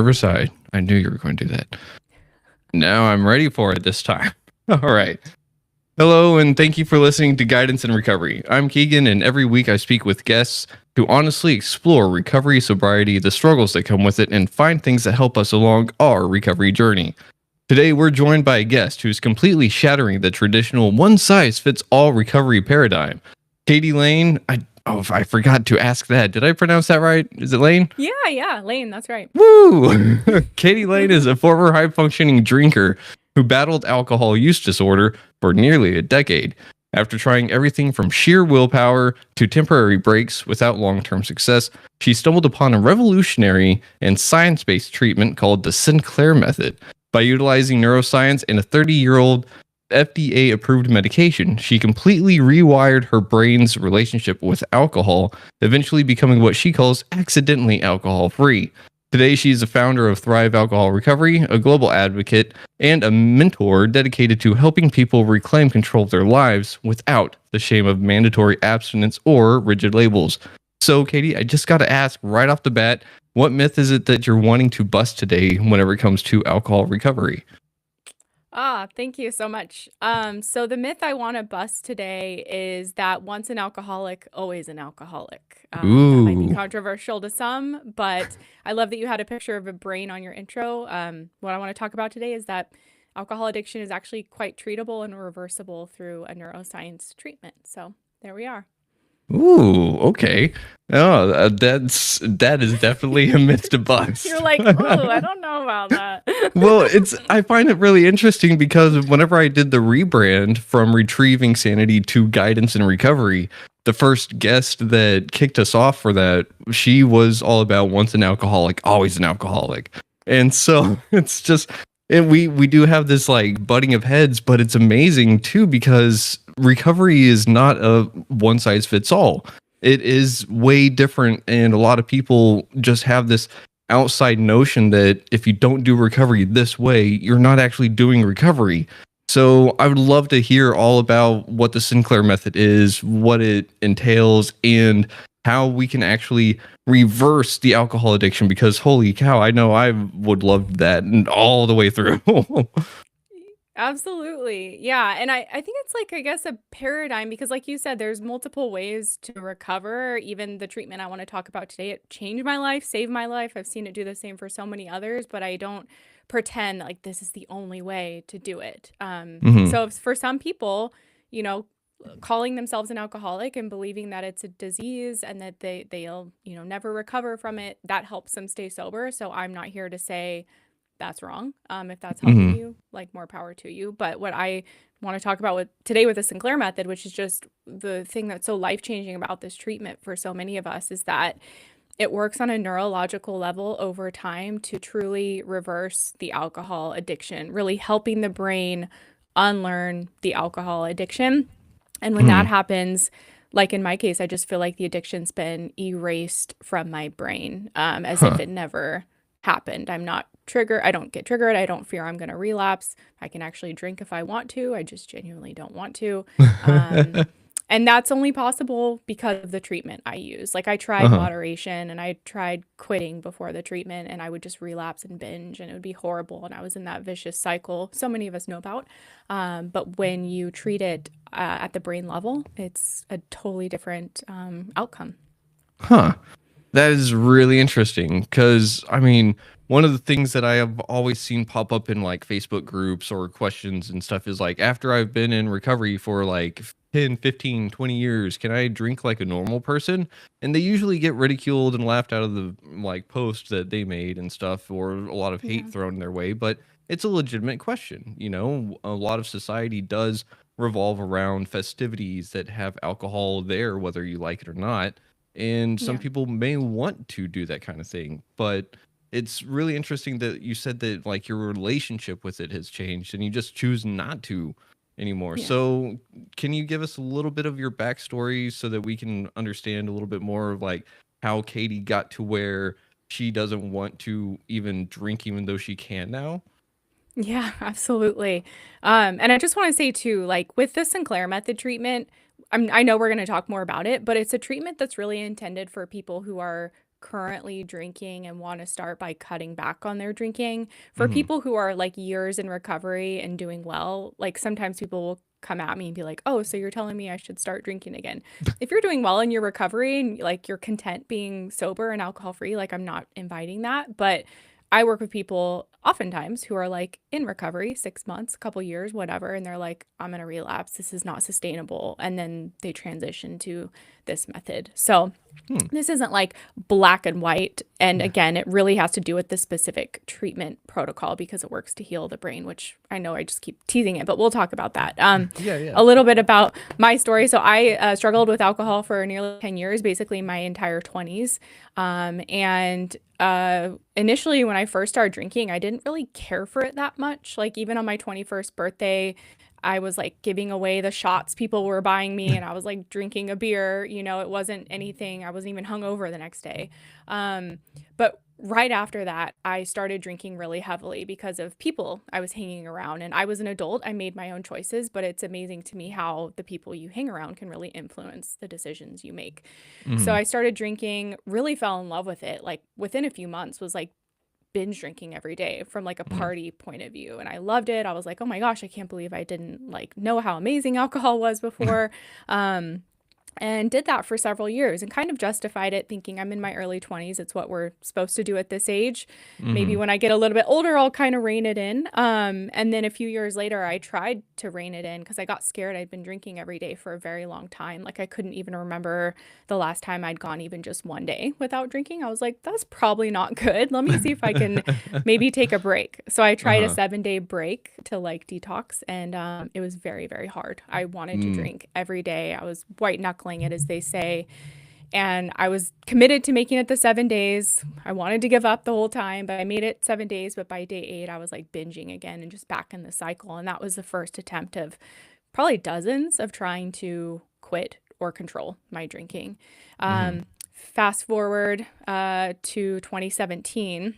nervous. I knew you were going to do that. Now I'm ready for it this time. All right. Hello, and thank you for listening to Guidance in Recovery. I'm Keegan, and every week I speak with guests to honestly explore recovery, sobriety, the struggles that come with it, and find things that help us along our recovery journey. Today, we're joined by a guest who's completely shattering the traditional one-size-fits-all recovery paradigm. Katie Lain. I forgot to ask that. Did I pronounce that right? Is it Lain? Yeah, Lain, that's right. Woo! Katie Lain is a former high-functioning drinker who battled alcohol use disorder for nearly a decade. After trying everything from sheer willpower to temporary breaks without long-term success, she stumbled upon a revolutionary and science-based treatment called the Sinclair method. By utilizing neuroscience and a 30-year-old FDA-approved medication, she completely rewired her brain's relationship with alcohol, eventually becoming what she calls accidentally alcohol-free. Today, she is the founder of Thrive Alcohol Recovery, a global advocate, and a mentor dedicated to helping people reclaim control of their lives without the shame of mandatory abstinence or rigid labels. So, Katie, I just got to ask right off the bat, what myth is it that you're wanting to bust today whenever it comes to alcohol recovery? Thank you so much. So the myth I want to bust today is that once an alcoholic, always an alcoholic. That might be Ooh. controversial to some, but I love that you had a picture of a brain on your intro. What I want to talk about today is that alcohol addiction is actually quite treatable and reversible through a neuroscience treatment. So there we are. Ooh, okay. Oh, that is definitely a myth to bust. You're like, oh, I don't know about that. Well, I find it really interesting because whenever I did the rebrand from Retrieving Sanity to Guidance and Recovery, the first guest that kicked us off for that, she was all about once an alcoholic, always an alcoholic. And so it's just, and we do have this like butting of heads, but it's amazing too because recovery is not a one size fits all. It is way different, and a lot of people just have this outside notion that if you don't do recovery this way, you're not actually doing recovery. So I would love to hear all about what the Sinclair method is, what it entails, and how we can actually reverse the alcohol addiction, because holy cow, I know I would love that and all the way through. Absolutely. Yeah. And I think it's like, I guess, a paradigm because, like you said, there's multiple ways to recover. Even the treatment I want to talk about today, it changed my life, saved my life. I've seen it do the same for so many others, but I don't pretend like this is the only way to do it. Mhm. So for some people, you know, calling themselves an alcoholic and believing that it's a disease and that they'll, never recover from it, that helps them stay sober. So I'm not here to say that's wrong. If that's helping Mhm. you, like, more power to you. But what I want to talk about today with the Sinclair method, which is just the thing that's so life-changing about this treatment for so many of us, is that it works on a neurological level over time to truly reverse the alcohol addiction, really helping the brain unlearn the alcohol addiction. And when that Mhm. happens, like in my case, I just feel like the addiction's been erased from my brain, as if Huh. it never happened. I'm not triggered. I don't get triggered. I don't fear I'm going to relapse. I can actually drink if I want to. I just genuinely don't want to. Um, and that's only possible because of the treatment I use. Like, I tried Uh-huh. moderation and I tried quitting before the treatment, and I would just relapse and binge, and it would be horrible. And I was in that vicious cycle so many of us know about. But when you treat it at the brain level, it's a totally different outcome. Huh. That is really interesting because, I mean, one of the things that I have always seen pop up in like Facebook groups or questions and stuff is like, after I've been in recovery for like 10, 15, 20 years, can I drink like a normal person? And they usually get ridiculed and laughed out of the like post that they made and stuff, or a lot of hate Yeah. thrown their way. But it's a legitimate question. You know, a lot of society does revolve around festivities that have alcohol there, whether you like it or not, and some Yeah. people may want to do that kind of thing, but it's really interesting that you said that like your relationship with it has changed and you just choose not to anymore. Yeah. So can you give us a little bit of your backstory so that we can understand a little bit more of like how Katie got to where she doesn't want to even drink even though she can now? Yeah, absolutely. And I just want to say too, like with the Sinclair method treatment, I know we're going to talk more about it, but it's a treatment that's really intended for people who are currently drinking and want to start by cutting back on their drinking. For people who are like years in recovery and doing well, like sometimes people will come at me and be like, oh, so you're telling me I should start drinking again. If you're doing well in your recovery and like you're content being sober and alcohol free, like I'm not inviting that. But I work with people oftentimes who are like in recovery, 6 months, a couple years, whatever. And they're like, I'm going to relapse. This is not sustainable. And then they transition to this method. So this isn't like black and white. And again, it really has to do with the specific treatment protocol because it works to heal the brain, which I know I just keep teasing it, but we'll talk about that. A little bit about my story. So I struggled with alcohol for nearly 10 years, basically my entire 20s. Initially, when I first started drinking, I didn't really care for it that much. Like even on my 21st birthday, I was like giving away the shots people were buying me and I was like drinking a beer, you know, it wasn't anything. I wasn't even hungover the next day. But right after that, I started drinking really heavily because of people I was hanging around. And I was an adult. I made my own choices, but it's amazing to me how the people you hang around can really influence the decisions you make. So I started drinking, really fell in love with it. Like within a few months was like binge drinking every day from like a party point of view. And I loved it. I was like, oh my gosh, I can't believe I didn't like know how amazing alcohol was before. And did that for several years and kind of justified it thinking I'm in my early 20s. It's what we're supposed to do at this age. Maybe when I get a little bit older, I'll kind of rein it in. And then a few years later, I tried to rein it in because I got scared. I'd been drinking every day for a very long time. Like I couldn't even remember the last time I'd gone even just one day without drinking. I was like, that's probably not good. Let me see if I can maybe take a break. So I tried a 7-day break to like detox and it was very, very hard. I wanted to drink every day. I was white knuckling it, as they say. And I was committed to making it the 7 days. I wanted to give up the whole time, but I made it 7 days. But by day 8, I was like binging again and just back in the cycle. And that was the first attempt of probably dozens of trying to quit or control my drinking. Fast forward to 2017.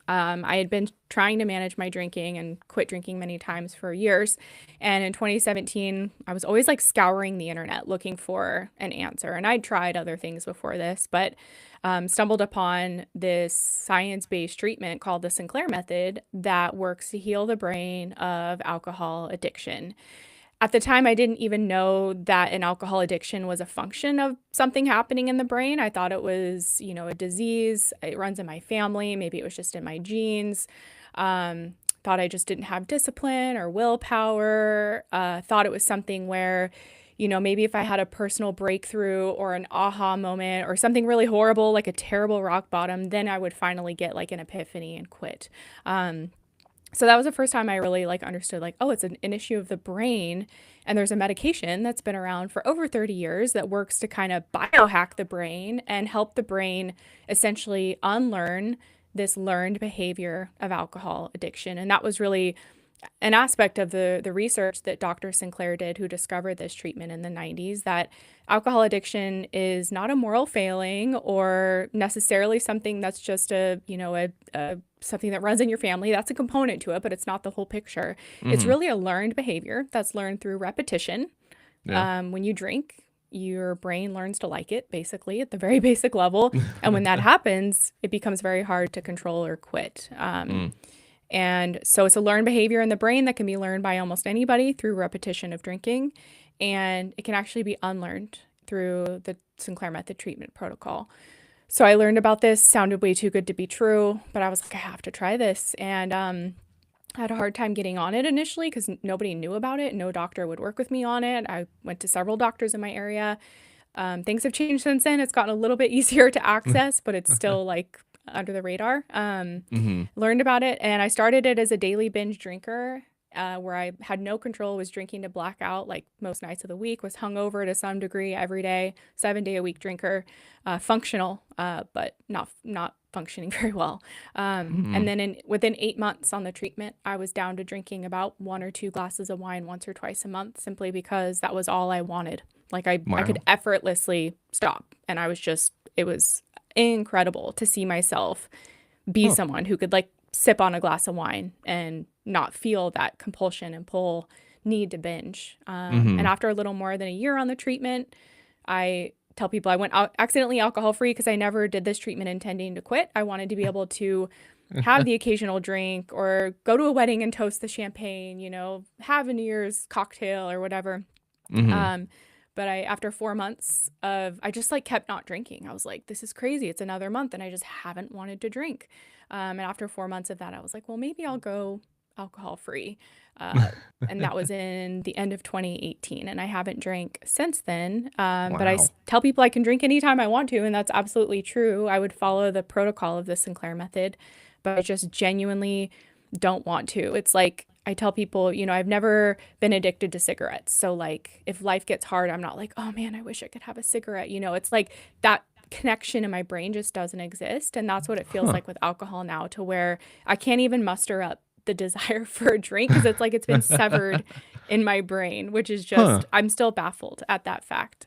I had been trying to manage my drinking and quit drinking many times for years. And in 2017, I was always like scouring the internet looking for an answer. And I'd tried other things before this, but stumbled upon this science-based treatment called the Sinclair method that works to heal the brain of alcohol addiction. At the time, I didn't even know that an alcohol addiction was a function of something happening in the brain. I thought it was, you know, a disease. It runs in my family. Maybe it was just in my genes. Thought I just didn't have discipline or willpower. Thought it was something where, you know, maybe if I had a personal breakthrough or an aha moment or something really horrible, like a terrible rock bottom, then I would finally get like an epiphany and quit. So that was the first time I really like understood like, oh, it's an issue of the brain. And there's a medication that's been around for over 30 years that works to kind of biohack the brain and help the brain essentially unlearn this learned behavior of alcohol addiction. And that was really an aspect of the research that Dr. Sinclair did, who discovered this treatment in the 90s, that alcohol addiction is not a moral failing or necessarily something that's just a something that runs in your family. That's a component to it, but it's not the whole picture. It's really a learned behavior that's learned through repetition. When you drink, your brain learns to like it, basically, at the very basic level. And when that happens, it becomes very hard to control or quit. And so it's a learned behavior in the brain that can be learned by almost anybody through repetition of drinking. And it can actually be unlearned through the Sinclair method treatment protocol. So I learned about this, sounded way too good to be true, but I was like, I have to try this. And I had a hard time getting on it initially because nobody knew about it. No doctor would work with me on it. I went to several doctors in my area. Things have changed since then. It's gotten a little bit easier to access, but it's still like under the radar. Learned about it, and I started it as a daily binge drinker where I had no control, was drinking to black out like most nights of the week, was hungover to some degree every day, 7-day-a-week drinker, functional, but not functioning very well. And then within 8 months on the treatment, I was down to drinking about 1 or 2 glasses of wine once or twice a month, simply because that was all I wanted. Like I could effortlessly stop, and it was incredible to see myself be someone who could like sip on a glass of wine and not feel that compulsion and pull need to binge. And after a little more than a year on the treatment, I tell people I went out accidentally alcohol free because I never did this treatment intending to quit. I wanted to be able to have the occasional drink or go to a wedding and toast the champagne, have a New Year's cocktail or whatever. Mm-hmm. Um, but after 4 months I just like kept not drinking. I was like, this is crazy. It's another month and I just haven't wanted to drink. And after 4 months of that, I was like, well, maybe I'll go alcohol free. And that was in the end of 2018. And I haven't drank since then. But I Wow. tell people I can drink anytime I want to. And that's absolutely true. I would follow the protocol of the Sinclair method, but I just genuinely don't want to. It's like I tell people, I've never been addicted to cigarettes. So like if life gets hard, I'm not like, oh man, I wish I could have a cigarette. It's like that connection in my brain just doesn't exist. And that's what it feels Huh. like with alcohol now, to where I can't even muster up the desire for a drink because it's like it's been severed in my brain, which is Huh. just, I'm still baffled at that fact.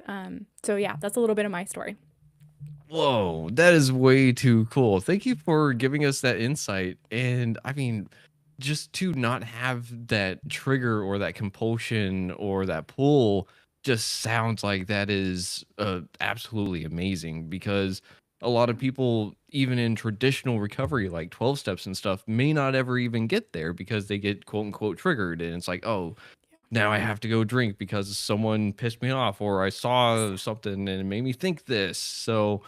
So yeah, that's a little bit of my story. Whoa, that is way too cool. Thank you for giving us that insight. And I mean, just to not have that trigger or that compulsion or that pull just sounds like that is absolutely amazing, because a lot of people, even in traditional recovery, like 12 steps and stuff, may not ever even get there because they get quote unquote triggered. And it's like, oh, now I have to go drink because someone pissed me off or I saw something and it made me think this. So,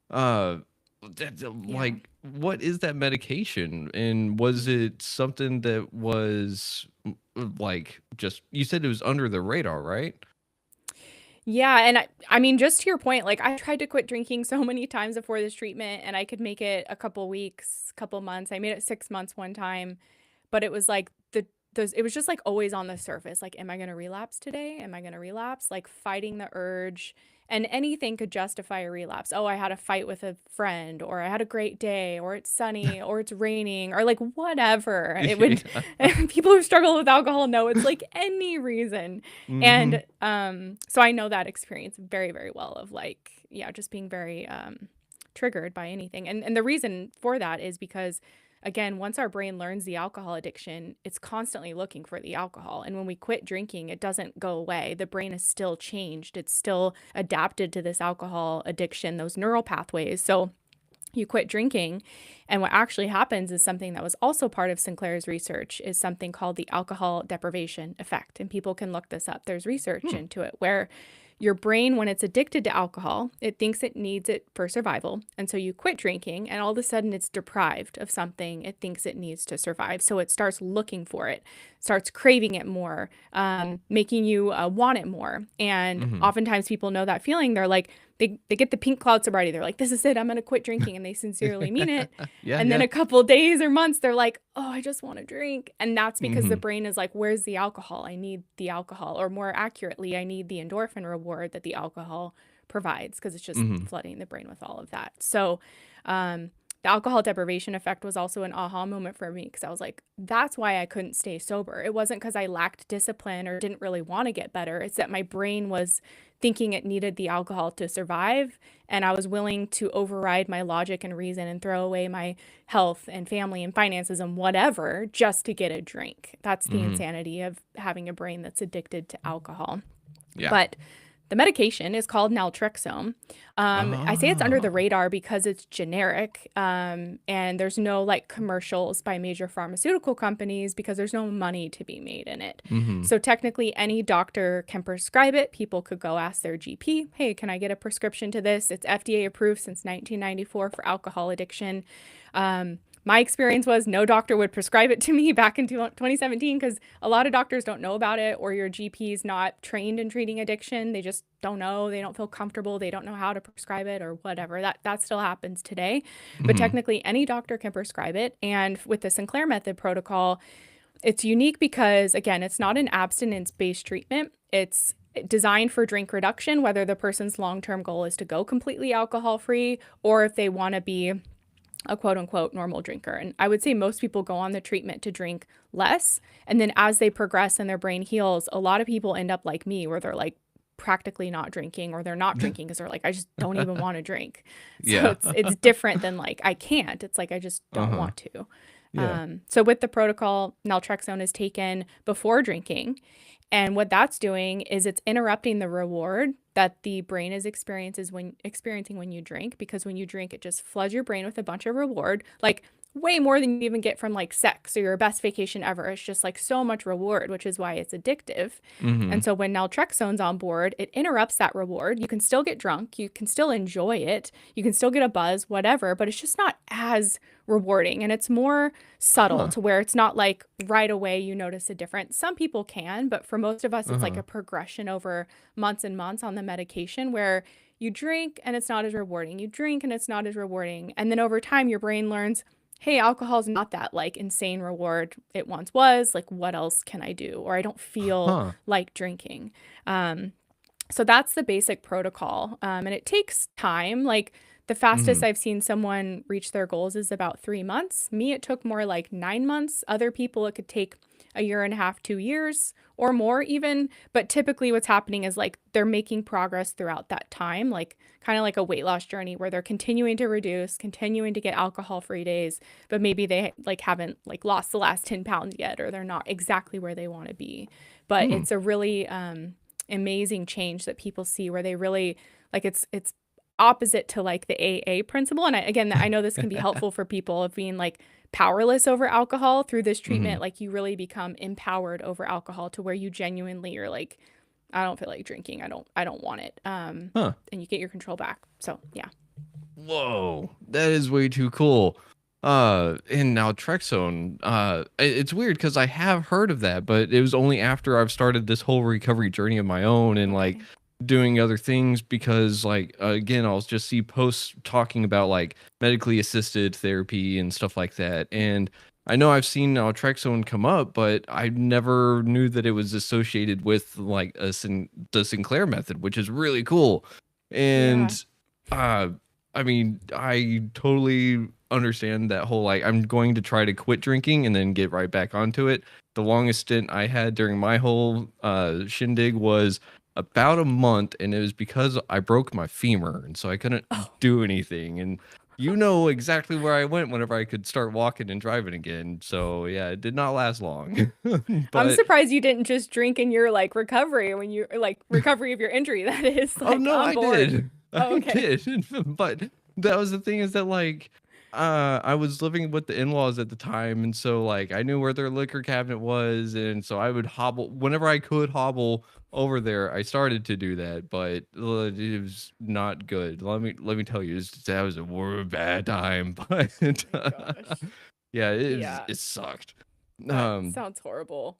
uh, Yeah. like, what is that medication? And was it something that was like, just, you said it was under the radar, right? Yeah, and I mean, just to your point, like I tried to quit drinking so many times before this treatment, and I could make it a couple weeks, couple months. I made it 6 months one time, but it was like it was just like always on the surface. Like, am I gonna relapse today? Am I gonna relapse? Like fighting the urge, and anything could justify a relapse. Oh, I had a fight with a friend, or I had a great day, or it's sunny, or it's raining, or like whatever. It would Yeah. people who struggle with alcohol know it's like any reason. Mm-hmm. And so I know that experience very, very well of like, yeah, just being very triggered by anything. And the reason for that is because, again, once our brain learns the alcohol addiction, it's constantly looking for the alcohol. And when we quit drinking, it doesn't go away. The brain is still changed. It's still adapted to this alcohol addiction, those neural pathways. So you quit drinking, and what actually happens is something that was also part of Sinclair's research, is something called the alcohol deprivation effect. And people can look this up. There's research Hmm. into it where your brain, when it's addicted to alcohol, it thinks it needs it for survival. And so you quit drinking, and all of a sudden it's deprived of something it thinks it needs to survive. So it starts looking for it, starts craving it more, making you want it more. And Mm-hmm. oftentimes people know that feeling. They're like, they get the pink cloud sobriety. They're like, this is it. I'm going to quit drinking. And they sincerely mean it. Yeah, And then yeah. a couple of days or months, they're like, oh, I just want to drink. And that's because the Mm-hmm. brain is like, where's the alcohol? I need the alcohol. Or more accurately, I need the endorphin reward that the alcohol provides, because it's just Mm-hmm. flooding the brain with all of that. So, the alcohol deprivation effect was also an aha moment for me, because I was like, that's why I couldn't stay sober. It wasn't because I lacked discipline or didn't really want to get better. It's that my brain was thinking it needed the alcohol to survive. And I was willing to override my logic and reason and throw away my health and family and finances and whatever just to get a drink. That's the Mm-hmm. insanity of having a brain that's addicted to alcohol. Yeah. But the medication is called naltrexone. I say it's under the Oh. radar because it's generic, and there's no like commercials by major pharmaceutical companies because there's no money to be made in it. Mm-hmm. So technically, any doctor can prescribe it. People could go ask their GP, hey, can I get a prescription to this? It's FDA approved since 1994 for alcohol addiction. My experience was no doctor would prescribe it to me back in 2017, because a lot of doctors don't know about it, or your GP is not trained in treating addiction. They just don't know. They don't feel comfortable. They don't know how to prescribe it or whatever. That still happens today. But Mm-hmm. technically, any doctor can prescribe it. And with the Sinclair method protocol, it's unique because, again, it's not an abstinence-based treatment. It's designed for drink reduction, whether the person's long-term goal is to go completely alcohol-free or if they want to be a quote unquote normal drinker. And I would say most people go on the treatment to drink less. And then as they progress and their brain heals, a lot of people end up like me, where they're like practically not drinking, or they're not drinking because they're like, I just don't even want to drink. So Yeah. it's different than like, I can't. It's like, I just don't Uh-huh. want to. Yeah. So with the protocol, naltrexone is taken before drinking. And what that's doing is it's interrupting the reward that the brain is experiencing when you drink, because when you drink, it just floods your brain with a bunch of reward, like way more than you even get from like sex or your best vacation ever. It's just like so much reward, which is why it's addictive. And Mm-hmm. so when naltrexone's on board, it interrupts that reward. You can still get drunk, you can still enjoy it, you can still get a buzz, whatever, but it's just not as rewarding, and it's more subtle Huh. to where it's not like right away you notice a difference. Some people can, but for most of us, it's like Uh-huh. a progression over months and months on the medication where you drink and it's not as rewarding. You drink and it's not as rewarding. And then over time, your brain learns, hey, alcohol is not that like insane reward it once was. Like, what else can I do? Or I don't feel Huh. like drinking. Um, so that's the basic protocol. And it takes time. Like the fastest Mm-hmm. I've seen someone reach their goals is about 3 months. Me, it took more like 9 months. Other people, it could take a year and a half, 2 years or more even. But typically what's happening is like they're making progress throughout that time, like kind of like a weight loss journey where they're continuing to reduce, continuing to get alcohol-free days, but maybe they like haven't like lost the last 10 pounds yet, or they're not exactly where they want to be. But Hmm. it's a really amazing change that people see where they really like it's opposite to like the AA principle. And I know this can be helpful for people of being like powerless over alcohol through this Mm-hmm. treatment. Like you really become empowered over alcohol to where you genuinely are like, I don't feel like drinking. I don't want it. Huh. And you get your control back. So yeah. Whoa, that is way too cool. And naltrexone, it's weird because I have heard of that, but it was only after I've started this whole recovery journey of my own and like Okay. doing other things because like again, I'll just see posts talking about like medically assisted therapy and stuff like that. And I know I've seen naltrexone come up, but I never knew that it was associated with like the Sinclair method, which is really cool. Yeah. And uh I mean, I totally understand that whole like I'm going to try to quit drinking and then get right back onto it. The longest stint I had during my whole shindig was about a month, and it was because I broke my femur, and so I couldn't Oh, do anything. And you know exactly where I went whenever I could start walking and driving again. So yeah, it did not last long. I'm But surprised you didn't just drink in your like recovery when you like recovery of your injury that is oh like no, on I board. did. I Oh, okay. did. But that was the thing is that like I was living with the in-laws at the time, and so like I knew where their liquor cabinet was, and so I would hobble whenever I could hobble over there. I started to do that, but it was not good. Let me tell you, that was a bad time. Oh But my gosh. yeah, Yeah, it sucked. that Um, sounds horrible.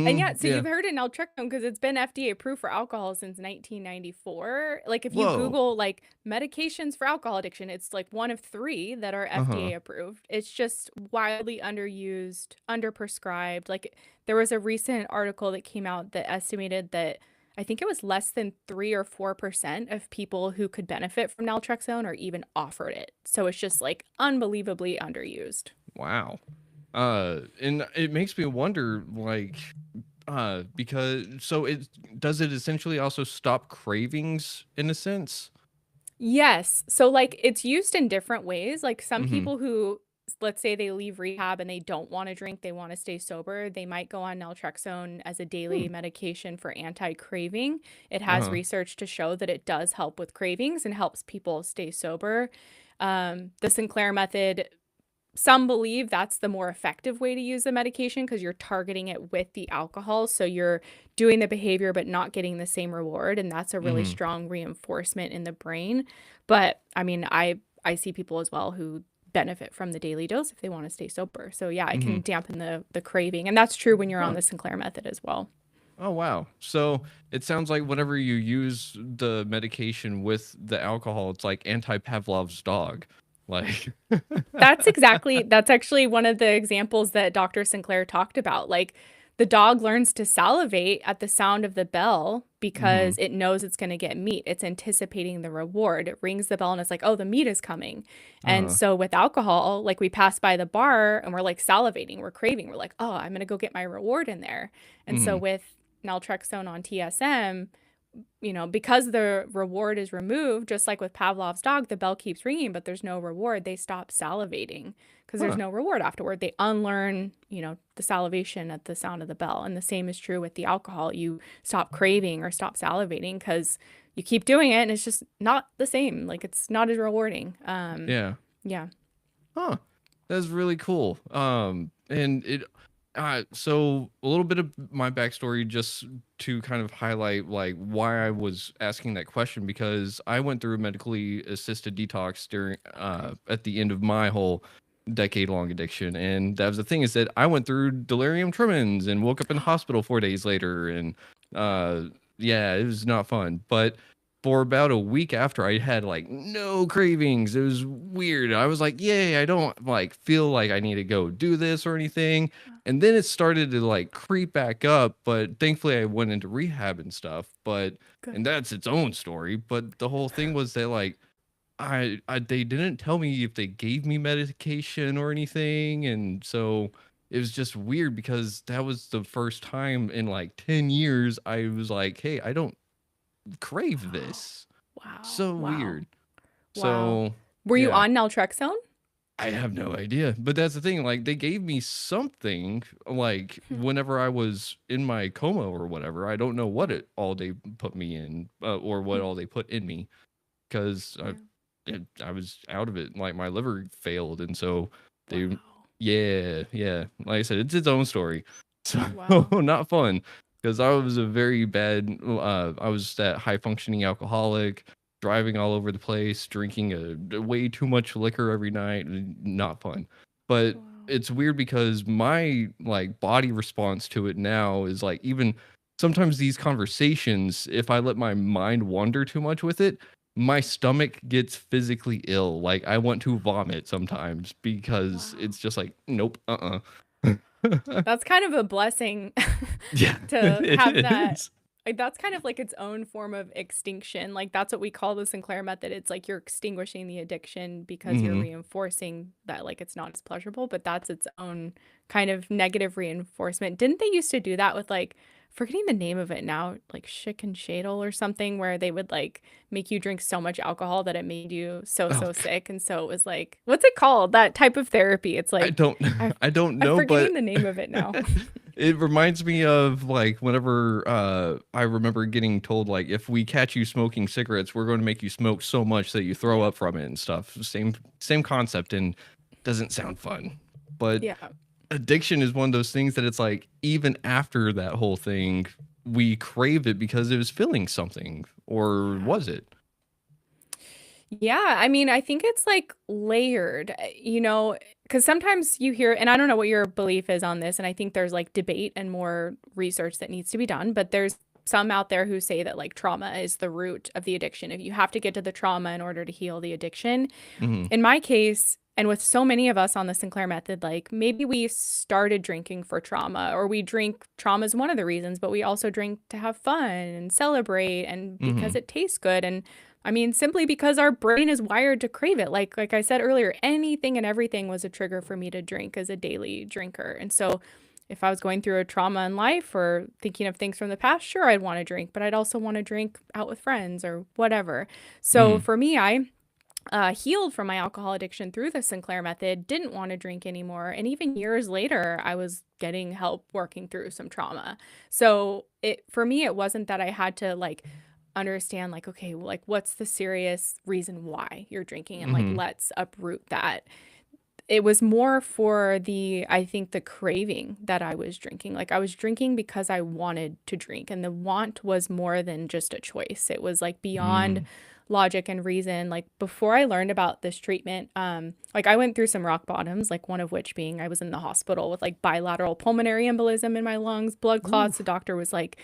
And mhm, yeah, so yeah. you've heard of naltrexone because it's been FDA approved for alcohol since 1994. Like if you Whoa. Google like medications for alcohol addiction, it's like one of three that are Uh-huh. FDA approved. It's just widely underused, underprescribed. Like there was a recent article that came out that estimated that I think it was less than 3 or 4% of people who could benefit from naltrexone or even offered it. So it's just like unbelievably underused. Wow. And it makes me wonder, like, because so it does it essentially also stop cravings in a sense? Yes. So, like, it's used in different ways. Like, some Mm-hmm. people who, let's say they leave rehab and they don't want to drink, they want to stay sober, they might go on naltrexone as a Hmm. daily medication for anti-craving. It has Uh-huh. research to show that it does help with cravings and helps people stay sober. The Sinclair method, some believe that's the more effective way to use the medication because you're targeting it with the alcohol. So you're doing the behavior but not getting the same reward. And that's a really Mm-hmm. strong reinforcement in the brain. But I mean, I see people as well who benefit from the daily dose if they want to stay sober. So yeah, it Mm-hmm. can dampen the craving. And that's true when you're on Huh. the Sinclair method as well. Oh wow. So it sounds like whenever you use the medication with the alcohol, it's like anti-Pavlov's dog. Like That's actually one of the examples that Dr. Sinclair talked about. Like the dog learns to salivate at the sound of the bell mm-hmm. because it knows it's going to get meat. It's anticipating the reward. It rings the bell and it's like, oh, the meat is coming. And Uh-huh. so with alcohol, like we pass by the bar and we're like salivating, we're craving, we're like, oh, I'm going to go get my reward in there. And so Mm-hmm. with naltrexone on TSM, because the reward is removed, just like with Pavlov's dog, the bell keeps ringing, but there's no reward. They stop salivating because there's Huh. no reward afterward. They unlearn, the salivation at the sound of the bell. And the same is true with the alcohol. You stop craving or stop salivating because you keep doing it and it's just not the same. Like it's not as rewarding. Yeah. Yeah. Huh. That's really cool. And it so a little bit of my backstory just to kind of highlight like why I was asking that question, because I went through a medically assisted detox during at the end of my whole decade long addiction. And that was the thing, is that I went through delirium tremens and woke up in the hospital 4 days later. And yeah, it was not fun. But for about a week after, I had like no cravings. It was weird. I was like, yay, I don't like feel like I need to go do this or anything. And then it started to like creep back up, but thankfully I went into rehab and stuff. But Good. and that's its own story. But the whole thing was that like I they didn't tell me if they gave me medication or anything, and so it was just weird because that was the first time in like 10 years I was like, hey, I don't crave this. Wow. So Wow. weird. Wow. So Were you yeah, on naltrexone? I have no idea. But that's the thing. Like they gave me something like whenever I was in my coma or whatever. I don't know what it all they put me in or what all they put in me, because I was out of it. Like my liver failed, and so they Wow. yeah. Like I said, it's its own story. So Wow. not fun, because I was a very bad I was that high functioning alcoholic, driving all over the place, drinking way too much liquor every night. Not fun. But Wow. it's weird because my like body response to it now is like, even sometimes these conversations, if I let my mind wander too much with it, my stomach gets physically ill. Like I want to vomit sometimes because Wow. it's just like, nope, That's kind of a blessing yeah, to have it that. is. Like that's kind of like its own form of extinction. Like that's what we call the Sinclair method. It's like you're extinguishing the addiction because you're Hmm. reinforcing that like it's not as pleasurable, but that's its own kind of negative reinforcement. Didn't they used to do that with like, forgetting the name of it now, like Schick and Shadel or something, where they would like make you drink so much alcohol that it made you Oh, so sick. And so it was like, what's it called? That type of therapy. It's I like don't, I I don't I'm know, forgetting but the name of it now. it reminds me of like whenever I remember getting told like, if we catch you smoking cigarettes, we're going to make you smoke so much that you throw Yeah. up from it and stuff. Same concept, and doesn't sound fun. But Yeah. addiction is one of those things that it's like, even after that whole thing, we crave it because it was filling something, or Yeah. was it? Yeah, I mean, I think it's like layered, because sometimes you hear, and I don't know what your belief is on this, and I think there's like debate and more research that needs to be done, but there's some out there who say that like trauma is the root of the addiction. If you have to get to the trauma in order to heal the addiction. Hmm. In my case, and with so many of us on the Sinclair method, like maybe we started drinking for trauma, or we drink trauma is one of the reasons, but we also drink to have fun and celebrate and because Hmm. it tastes good. And I mean, simply because our brain is wired to crave it. Like I said earlier, anything and everything was a trigger for me to drink as a daily drinker. And so if I was going through a trauma in life or thinking of things from the past, sure, I'd want to drink, but I'd also want to drink out with friends or whatever. So Hmm. for me, I healed from my alcohol addiction through the Sinclair method, didn't want to drink anymore. And even years later, I was getting help working through some trauma. So for me, it wasn't that I had to like understand like, okay, well, like what's the serious reason why you're drinking and like, Hmm. let's uproot that. It was more for I think the craving that I was drinking. Like I was drinking because I wanted to drink, and the want was more than just a choice. It was like beyond Hmm. logic and reason. Like before I learned about this treatment, like I went through some rock bottoms, like one of which being I was in the hospital with like bilateral pulmonary embolism in my lungs, blood Ooh. clots. The doctor was like,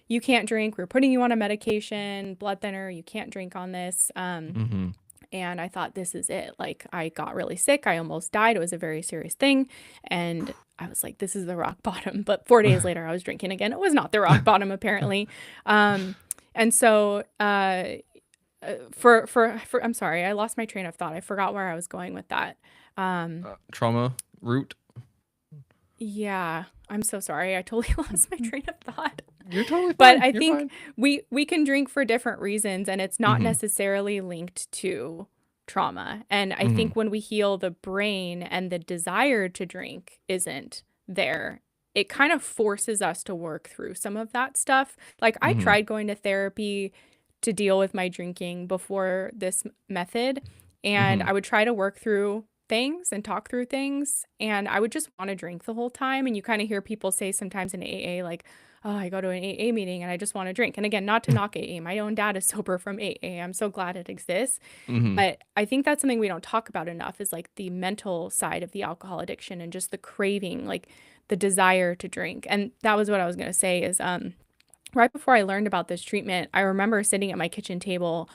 you can't drink. We're putting you on a medication, blood thinner. You can't drink on this. Hmm. And I thought, this is it. Like, I got really sick. I almost died. It was a very serious thing. And I was like, this is the rock bottom. But 4 days later, I was drinking again. It was not the rock bottom, apparently. And so, I'm sorry, I lost my train of thought. I forgot where I was going with that. Trauma root. Yeah, I'm so sorry. I totally lost my train of thought. You're totally But fine. I You're think fine. we can drink for different reasons, and it's not Mm-hmm. necessarily linked to trauma. And I Mm-hmm. think when we heal the brain and the desire to drink isn't there, it kind of forces us to work through some of that stuff. Like I Mm-hmm. tried going to therapy to deal with my drinking before this method, and Mm-hmm. I would try to work through things and talk through things, and I would just want to drink the whole time. And you kind of hear people say sometimes in AA, like, oh, I go to an AA meeting and I just want to drink. And again, not to knock AA. My own dad is sober from AA. I'm so glad it exists. Mm-hmm. But I think that's something we don't talk about enough is like the mental side of the alcohol addiction and just the craving, like the desire to drink. And that was what I was going to say is right before I learned about this treatment, I remember sitting at my kitchen table,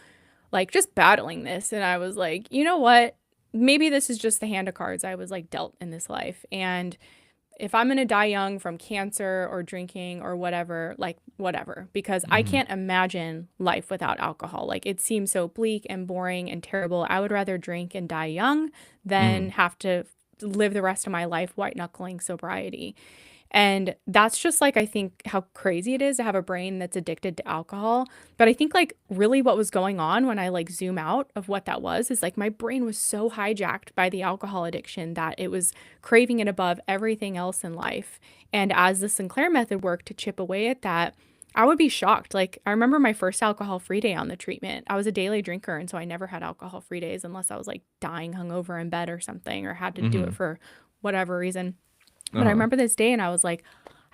like just battling this. And I was like, you know what? Maybe this is just the hand of cards I was like dealt in this life. And if I'm going to die young from cancer or drinking or whatever, like whatever, because I Mm-hmm. can't imagine life without alcohol. Like it seems so bleak and boring and terrible. I would rather drink and die young Mm-hmm. than have to live the rest of my life white knuckling sobriety. And that's just like, I think how crazy it is to have a brain that's addicted to alcohol. But I think like really what was going on when I like zoom out of what that was is like my brain was so hijacked by the alcohol addiction that it was craving it above everything else in life. And as the Sinclair method worked to chip away at that, I would be shocked. Like I remember my first alcohol free day on the treatment. I was a daily drinker, and so I never had alcohol free days unless I was like dying hungover in bed or something or had to do Mm-hmm. it for whatever reason. But I Uh-huh. remember this day and I was like,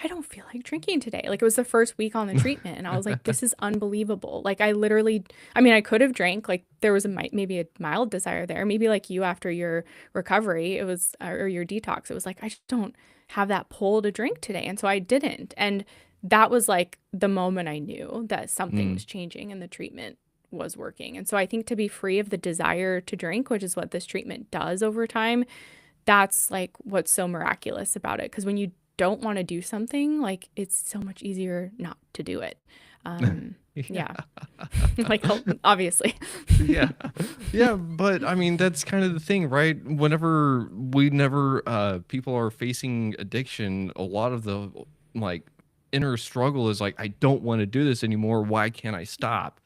I don't feel like drinking today. Like it was the first week on the treatment and I was like, this is unbelievable. Like I literally, I mean, I could have drank, like there was maybe a mild desire there. Maybe like you after your recovery, it was, or your detox, it was like, I just don't have that pull to drink today. And so I didn't. And that was like the moment I knew that something Mm. was changing and the treatment was working. And so I think to be free of the desire to drink, which is what this treatment does over time, that's like what's so miraculous about it. Because when you don't want to do something, like it's so much easier not to do it. Yeah. Yeah, like obviously. Yeah. Yeah, but I mean that's kind of the thing, right? Whenever people are facing addiction, a lot of the like inner struggle is like I don't want to do this anymore. Why can't I stop?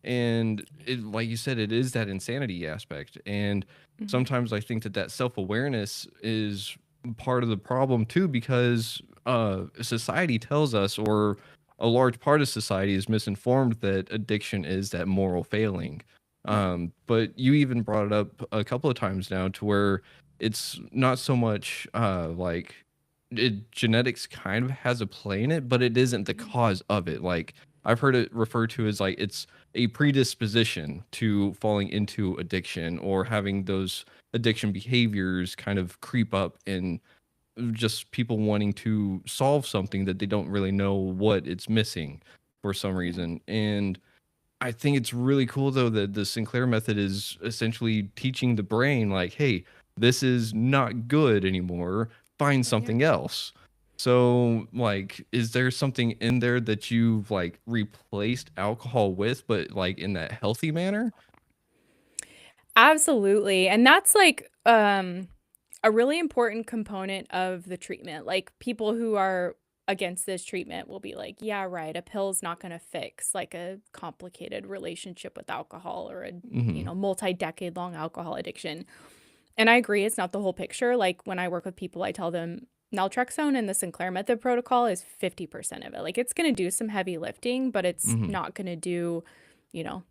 And it, like you said, it is that insanity aspect. And Mhm. sometimes I think that self-awareness is part of the problem too, because society tells us, or a large part of society is misinformed, that addiction is that moral failing. Yeah. But you even brought it up a couple of times now to where it's not so much genetics kind of has a play in it, but it isn't the Mhm. cause of it. Like I've heard it referred to as like it's a predisposition to falling into addiction or having those addiction behaviors kind of creep up in just people wanting to solve something that they don't really know what it's missing for some Yeah. reason. And I think it's really cool though that the Sinclair method is essentially teaching the brain like, hey, this is not good anymore. Find Yeah. something else. So, like, is there something in there that you've like replaced alcohol with, but like in that healthy manner? Absolutely. And that's like a really important component of the treatment. Like people who are against this treatment will be like, yeah, right, a pill's not going to fix like a complicated relationship with alcohol or a, Mm-hmm. multi-decade long alcohol addiction. And I agree, it's not the whole picture. Like when I work with people, I tell them naltrexone and the Sinclair method protocol is 50% of it. Like it's going to do some heavy lifting, but it's Mm-hmm. not going to do,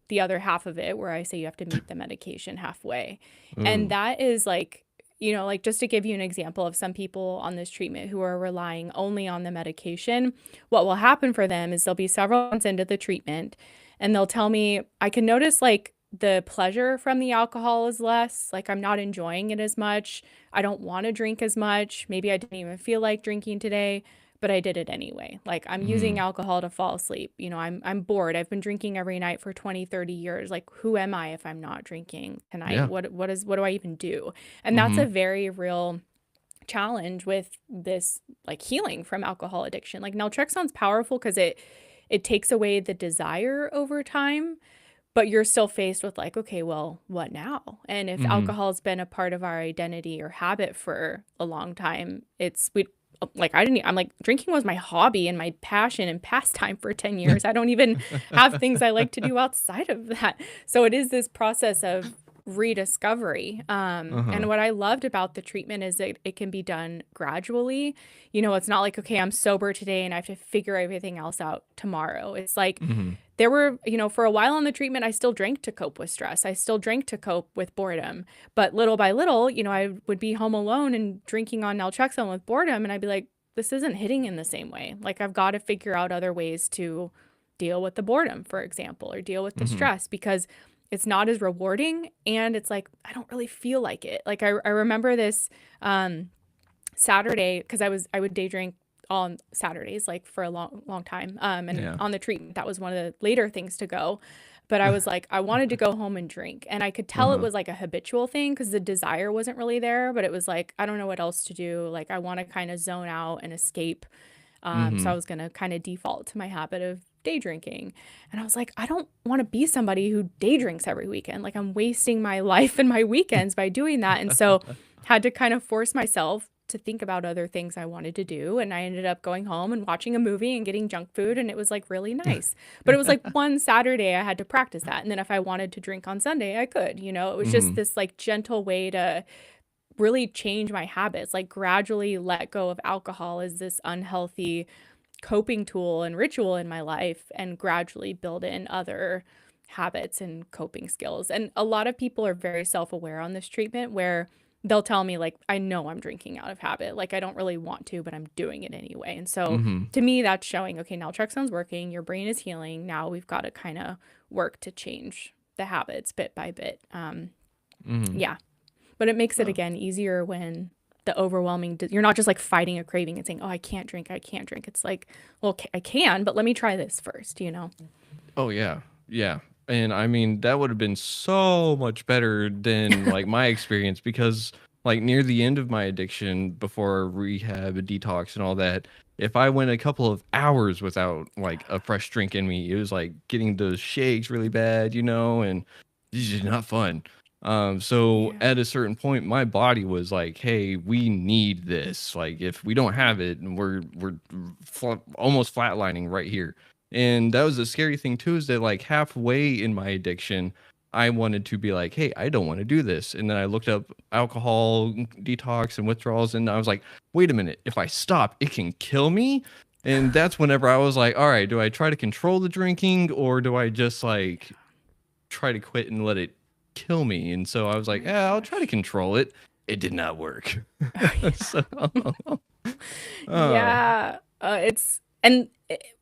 the other half of it where I say you have to meet the medication halfway. And Ooh. that is like, like just to give you an example of some people on this treatment who are relying only on the medication, what will happen for them is they'll be several months into the treatment and they'll tell me, I can notice like the pleasure from the alcohol is less. Like I'm not enjoying it as much. I don't want to drink as much. Maybe I didn't even feel like drinking today, but I did it anyway. Like I'm using Mm. alcohol to fall asleep. I'm bored. I've been drinking every night for 20, 30 years. Like who am I if I'm not drinking tonight? Yeah. What do I even do? And that's Mm-hmm. a very real challenge with this like healing from alcohol addiction. Like naltrexone's powerful because it takes away the desire over time, but you're still faced with like, okay, well, what now? And if Mm-hmm. alcohol's been a part of our identity or habit for a long time, like I'm like drinking was my hobby and my passion and pastime for 10 years. I don't even have things I like to do outside of that. So it is this process of rediscovery. Uh-huh. And what I loved about the treatment is that it can be done gradually. It's not like, okay, I'm sober today and I have to figure everything else out tomorrow. It's like Mhm. there were, for a while on the treatment, I still drank to cope with stress. I still drank to cope with boredom. But little by little, I would be home alone and drinking on naltrexone with boredom. And I'd be like, this isn't hitting in the same way. Like, I've got to figure out other ways to deal with the boredom, for example, or deal with the Mhm. stress because it's not as rewarding. And it's like, I don't really feel like it. Like, I remember this Saturday, because I would day drink on Saturdays, like for a long time. And Yeah. on the treatment, that was one of the later things to go. But I was like, I wanted to go home and drink. And I could tell it Uh-huh. was like a habitual thing because the desire wasn't really there. But it was like, I don't know what else to do. Like, I want to kind of zone out and escape. So I Mhm. was going to kind of default to my habit of day drinking. And I was like, I don't want to be somebody who day drinks every weekend. Like, I'm wasting my life and my weekends by doing that. And so had to kind of force myself to think about other things I wanted to do. And I ended up going home and watching a movie and getting junk food. And it was like really nice. But it was like one Saturday I had to practice that. And then if I wanted to drink on Sunday, I could. It was just Mhm. this like gentle way to really change my habits, like gradually let go of alcohol as this unhealthy coping tool and ritual in my life and gradually build in other habits and coping skills. And a lot of people are very self-aware on this treatment where they'll tell me like, I know I'm drinking out of habit. Like, I don't really want to, but I'm doing it anyway. And so Mhm. to me, that's showing, okay, naltrexone's working, your brain is healing. Now we've got to kind of work to change the habits bit by bit. Mhm. Yeah. But it makes it Oh. again easier when the overwhelming, you're not just like fighting a craving and saying, oh, I can't drink, I can't drink. It's like, well, I can, but let me try this first. Oh yeah. Yeah. And I mean that would have been so much better than like my experience because like near the end of my addiction before rehab and detox and all that, if I went a couple of hours without like a fresh drink in me, it was like getting those shakes really bad, and it's just not fun. So Yeah. at a certain point, my body was like, "Hey, we need this. Like, if we don't have it, we're almost flatlining right here." And that was the scary thing too, is that like halfway in my addiction, I wanted to be like, hey, I don't want to do this. And then I looked up alcohol detox and withdrawals, and I was like, wait a minute, if I stop, it can kill me. And that's whenever I was like, all right, do I try to control the drinking or do I just like try to quit and let it kill me? And so I was Oh like, my yeah, I'll try to gosh. control it. It did not work. Oh, So, uh, yeah. And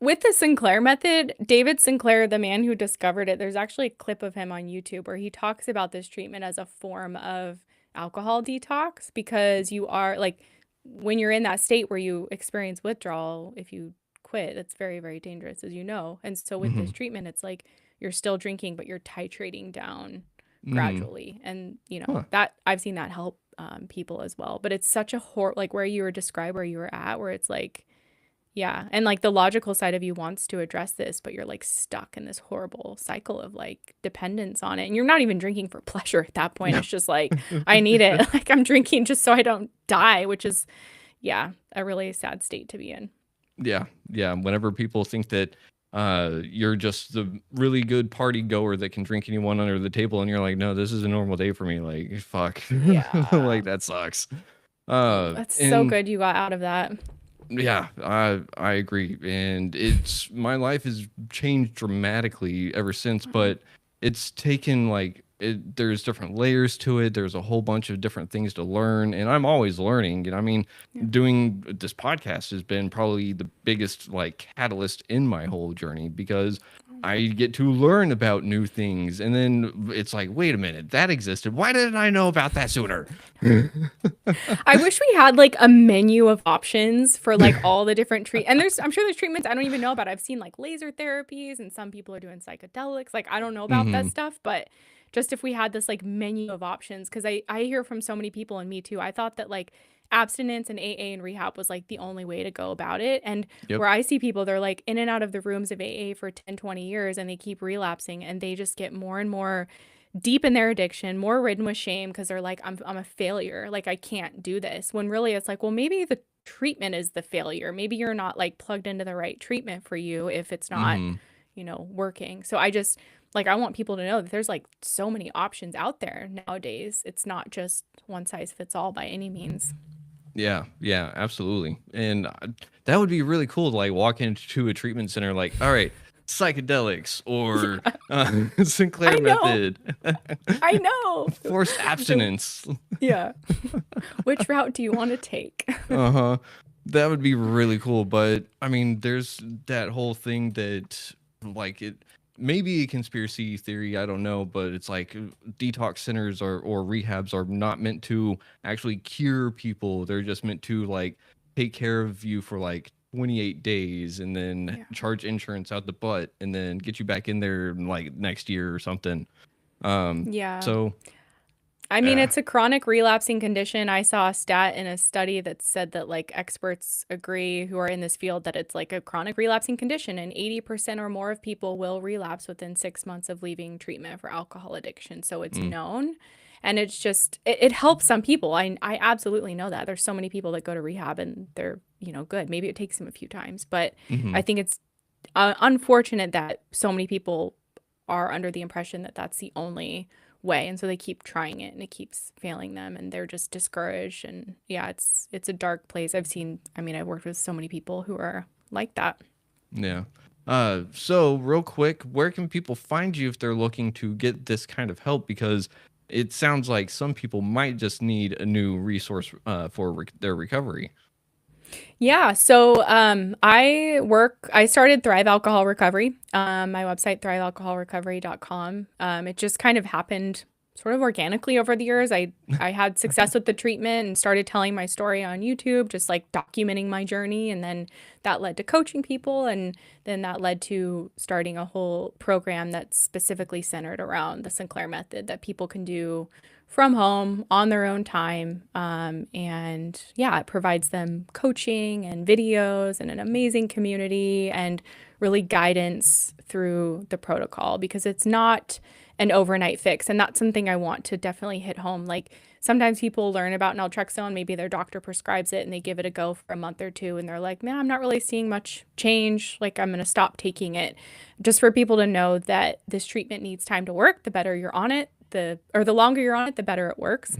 with the Sinclair method, David Sinclair, the man who discovered it, there's actually a clip of him on YouTube where he talks about this treatment as a form of alcohol detox because you are like, when you're in that state where you experience withdrawal, if you quit, that's very, very dangerous, as you know. And so with this mhm, treatment, it's like you're still drinking, but you're titrating down mhm. gradually. And, Huh. that I've seen that help people as well. But it's such a like where you were described where you were at, where it's like, yeah. And like the logical side of you wants to address this, but you're like stuck in this horrible cycle of like dependence on it. And you're not even drinking for pleasure at that point. It's just like, I need it. Like, I'm drinking just so I don't die, which is, yeah, a really sad state to be in. Yeah, yeah. Whenever people think that you're just the really good party goer that can drink anyone under the table, and you're like, no, this is a normal day for me. Like, fuck, Yeah. like that sucks. That's so And good you got out of that. yeah, I agree, and it's my life has changed dramatically ever since, Mhm. but it's taken like there's different layers to it. There's a whole bunch of different things to learn, and I'm always learning. I mean, Yeah. doing this podcast has been probably the biggest like catalyst in my whole journey because I get to learn about new things, and then it's like, wait a minute, that existed. Why didn't I know about that sooner? I wish we had like a menu of options for like all the different and I'm sure there's treatments I don't even know about. I've seen like laser therapies and some people are doing psychedelics. Like, I don't know about that Hmm. stuff, but just if we had this like menu of options, because I hear from so many people, and me too, I thought that like abstinence and AA and rehab was like the only way to go about it. And Yep. where I see people, they're like in and out of the rooms of AA for 10, 20 years and they keep relapsing and they just get more and more deep in their addiction, more ridden with shame because they're like, I'm a failure. Like, I can't do this. When really it's like, well, maybe the treatment is the failure. Maybe you're not like plugged into the right treatment for you if it's not, Mm-hmm. working. So I just like, I want people to know that there's like so many options out there nowadays. It's not just one size fits all by any means. Yeah, yeah, absolutely. And that would be really cool to like walk into a treatment center like, all right, psychedelics or Sinclair I know. method, I know. forced So, abstinence. yeah. Which route do you want to take? Uh-huh. That would be really cool. But I mean, there's that whole thing that like it maybe a conspiracy theory, I don't know, but it's like detox centers or rehabs are not meant to actually cure people. They're just meant to like take care of you for like 28 days and then Yeah. charge insurance out the butt and then get you back in there like next year or something. Um Yeah. so I mean, uh, it's a chronic relapsing condition. I saw a stat in a study that said that like experts agree who are in this field that it's like a chronic relapsing condition, and 80% or more of people will relapse within 6 months of leaving treatment for alcohol addiction. So it's mm, known. And it's just, it helps some people. I absolutely know that. There's so many people that go to rehab and they're, good. Maybe it takes them a few times, but I mhm. think it's unfortunate that so many people are under the impression that that's the only way, and so they keep trying it and it keeps failing them and they're just discouraged. And yeah, it's a dark place. I've worked with so many people who are like that. Yeah. So real quick, where can people find you if they're looking to get this kind of help? Because it sounds like some people might just need a new resource for their recovery. Yeah, so I started Thrive Alcohol Recovery, my website, thrivealcoholrecovery.com. It just kind of happened sort of organically over the years. I had success with the treatment and started telling my story on YouTube, just like documenting my journey. And then that led to coaching people. And then that led to starting a whole program that's specifically centered around the Sinclair method that people can do from home on their own time. And yeah, it provides them coaching and videos and an amazing community and really guidance through the protocol, because it's not an overnight fix. And that's something I want to definitely hit home. Like, sometimes people learn about naltrexone, maybe their doctor prescribes it and they give it a go for a month or two and they're like, man, I'm not really seeing much change. Like, I'm going to stop taking it. Just for people to know that this treatment needs time to work. The better you're on it, the longer you're on it, the better it works.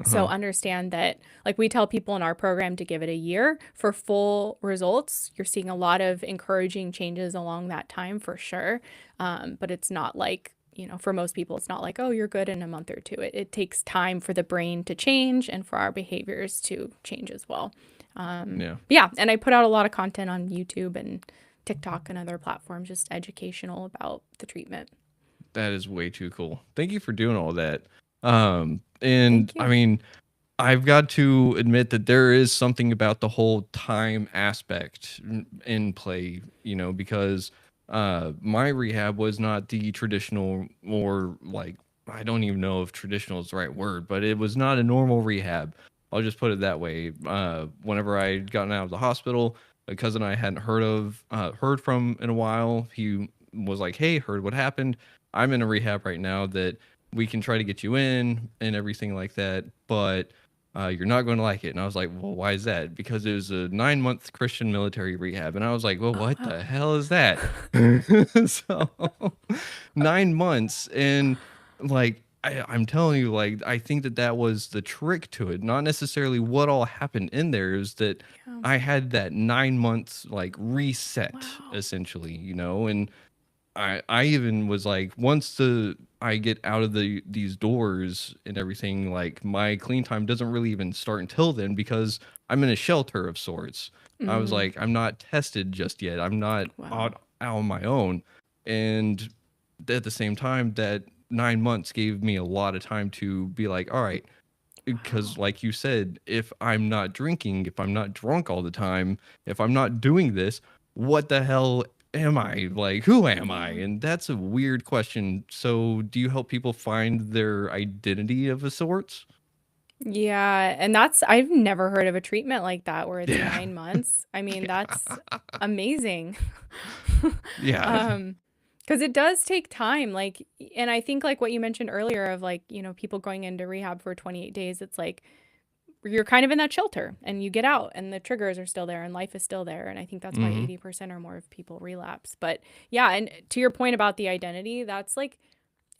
So Uh-huh. understand that, like, we tell people in our program to give it a year for full results. You're seeing a lot of encouraging changes along that time for sure. But it's not like, for most people, it's not like, oh, you're good in a month or two. It takes time for the brain to change and for our behaviors to change as well. Yeah. Yeah. And I put out a lot of content on YouTube and TikTok and other platforms, just educational about the treatment. That is way too cool. Thank you for doing all that. And Thank I you. mean, I've got to admit that there is something about the whole time aspect in play, because my rehab was not the traditional, or like, I don't even know if traditional is the right word, but it was not a normal rehab. I'll just put it that way. Whenever I had gotten out of the hospital, a cousin I hadn't heard from in a while, he was like, "Hey, heard what happened. I'm in a rehab right now that we can try to get you in and everything like that, but you're not going to like it." And I was like, "Well, why is that?" Because it was a 9-month Christian military rehab. And I was like, "Well, Oh, what wow. the hell is that?" So 9 months. And like, I'm telling you, like, I think that was the trick to it. Not necessarily what all happened in there, is that Yeah. I had that 9 months like reset Wow. essentially, and I even was like, once I get out of these doors and everything, like my clean time doesn't really even start until then, because I'm in a shelter of sorts. I was Mm, like, I'm not tested just yet. I'm not wow. out on my own. And at the same time, that 9 months gave me a lot of time to be like, all right, Wow. because like you said, if I'm not drinking, if I'm not drunk all the time, if I'm not doing this, what the hell am I? Like, who am I? Yeah. And that's a weird question. So do you help people find their identity of a sorts? Yeah, and I've never heard of a treatment like that where it's Yeah. 9 months. I mean, that's amazing. Yeah. Um, Because it does take time. Like, and I think like what you mentioned earlier of like, people going into rehab for 28 days, it's like you're kind of in that shelter and you get out and the triggers are still there and life is still there. And I think that's why Mm-hmm. 80% or more of people relapse. But yeah, and to your point about the identity, that's like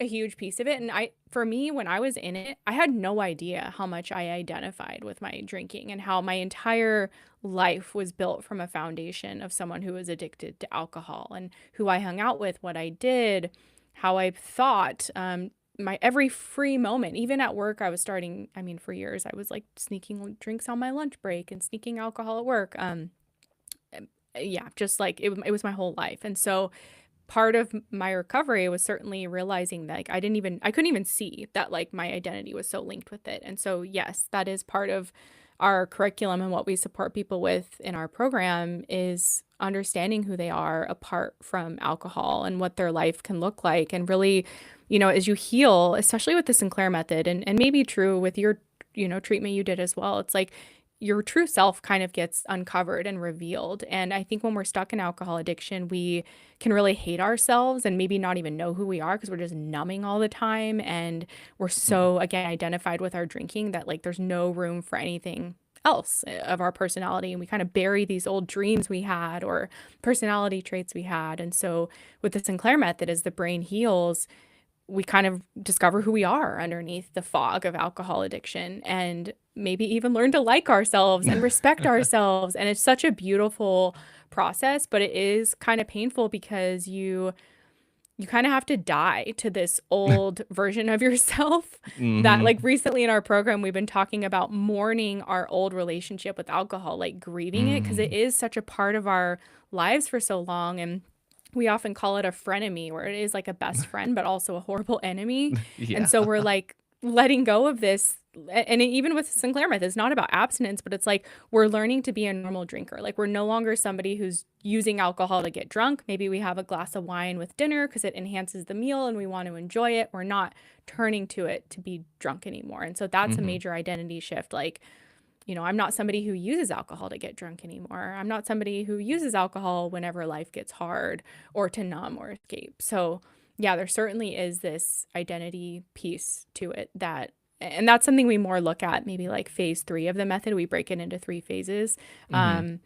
a huge piece of it. And for me, when I was in it, I had no idea how much I identified with my drinking and how my entire life was built from a foundation of someone who was addicted to alcohol and who I hung out with, what I did, how I thought, my every free moment, even at work, I was starting, I mean, for years, I was like sneaking drinks on my lunch break and sneaking alcohol at work. Yeah, just like it was my whole life. And so part of my recovery was certainly realizing that like I couldn't even see that like my identity was so linked with it. And so yes, that is part of our curriculum, and what we support people with in our program is understanding who they are apart from alcohol and what their life can look like. And really, as you heal, especially with the Sinclair method, and maybe true with your, treatment you did as well, it's like your true self kind of gets uncovered and revealed. And I think when we're stuck in alcohol addiction, we can really hate ourselves and maybe not even know who we are because we're just numbing all the time. And we're so, again, identified with our drinking that like there's no room for anything else of our personality. And we kind of bury these old dreams we had or personality traits we had. And so with the Sinclair method, as the brain heals, we kind of discover who we are underneath the fog of alcohol addiction, and maybe even learn to like ourselves and respect ourselves. And it's such a beautiful process, but it is kind of painful because you kind of have to die to this old version of yourself that Mm-hmm. like recently in our program, we've been talking about mourning our old relationship with alcohol, like grieving it because it Mm-hmm. is such a part of our lives for so long. And we often call it a frenemy, where it is like a best friend, but also a horrible enemy. And Yeah. so we're like letting go of this. And even with Sinclair method, it's not about abstinence, but it's like we're learning to be a normal drinker. Like we're no longer somebody who's using alcohol to get drunk. Maybe we have a glass of wine with dinner because it enhances the meal and we want to enjoy it. We're not turning to it to be drunk anymore. And so that's a Mm-hmm. major identity shift. Like, I'm not somebody who uses alcohol to get drunk anymore. I'm not somebody who uses alcohol whenever life gets hard or to numb or escape. So, yeah, there certainly is this identity piece to it and that's something we more look at maybe like phase 3 of the method. We break it into 3 phases. Mm-hmm.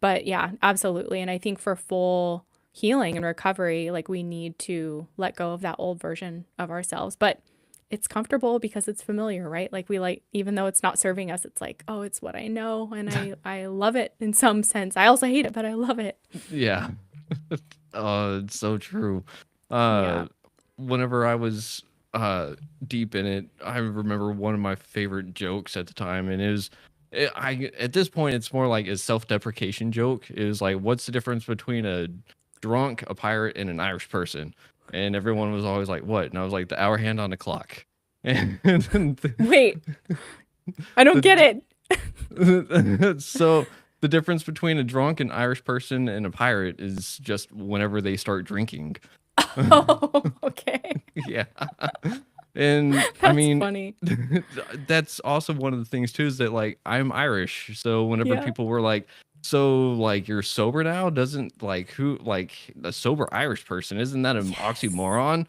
But yeah, absolutely. And I think for full healing and recovery, like we need to let go of that old version of ourselves. But it's comfortable because it's familiar, right? Like we like, even though it's not serving us, it's like, oh, it's what I know. And I love it in some sense. I also hate it, but I love it. Yeah. It's so true. Uh, Yeah. Whenever I was deep in it, I remember one of my favorite jokes at the time, and I at this point it's more like a self-deprecation joke. It was like, what's the difference between a drunk, a pirate, and an Irish person? And everyone was always like, what? And I was like, the hour hand on the clock. And then Wait, I don't get the it. so the difference between a drunk and Irish person and a pirate is just whenever they start drinking. Oh, okay. Yeah. And I That's mean, funny. that's also one of the things too, is that like I'm Irish. So whenever Yeah. people were like, so like you're sober now, doesn't like who like a sober Irish person, isn't that an Yes. oxymoron?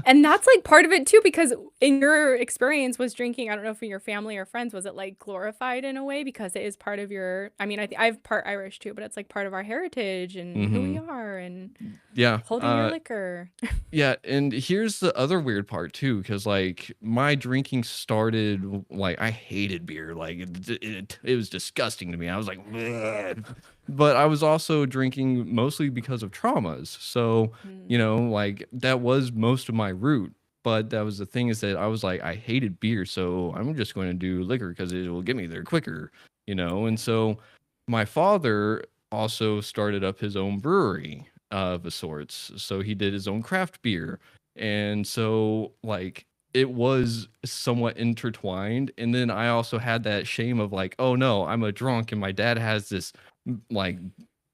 And that's like part of it too, because in your experience was drinking, I don't know if in your family or friends, was it like glorified in a way because it is part of your, I mean, I've part Irish too, but it's like part of our heritage and who we Hmm. are and Yeah. holding your liquor. Yeah, and here's the other weird part too, because like my drinking started like I hated beer, like it was disgusting to me. I was like, "Bleh." But I was also drinking mostly because of traumas. So Mm. like that was most of my root. But that was the thing, is that I was like, I hated beer, so I'm just going to do liquor because it will get me there quicker. And so my father also started up his own brewery of a sorts. So he did his own craft beer. And so like it was somewhat intertwined. And then I also had that shame of like, oh no, I'm a drunk and my dad has this like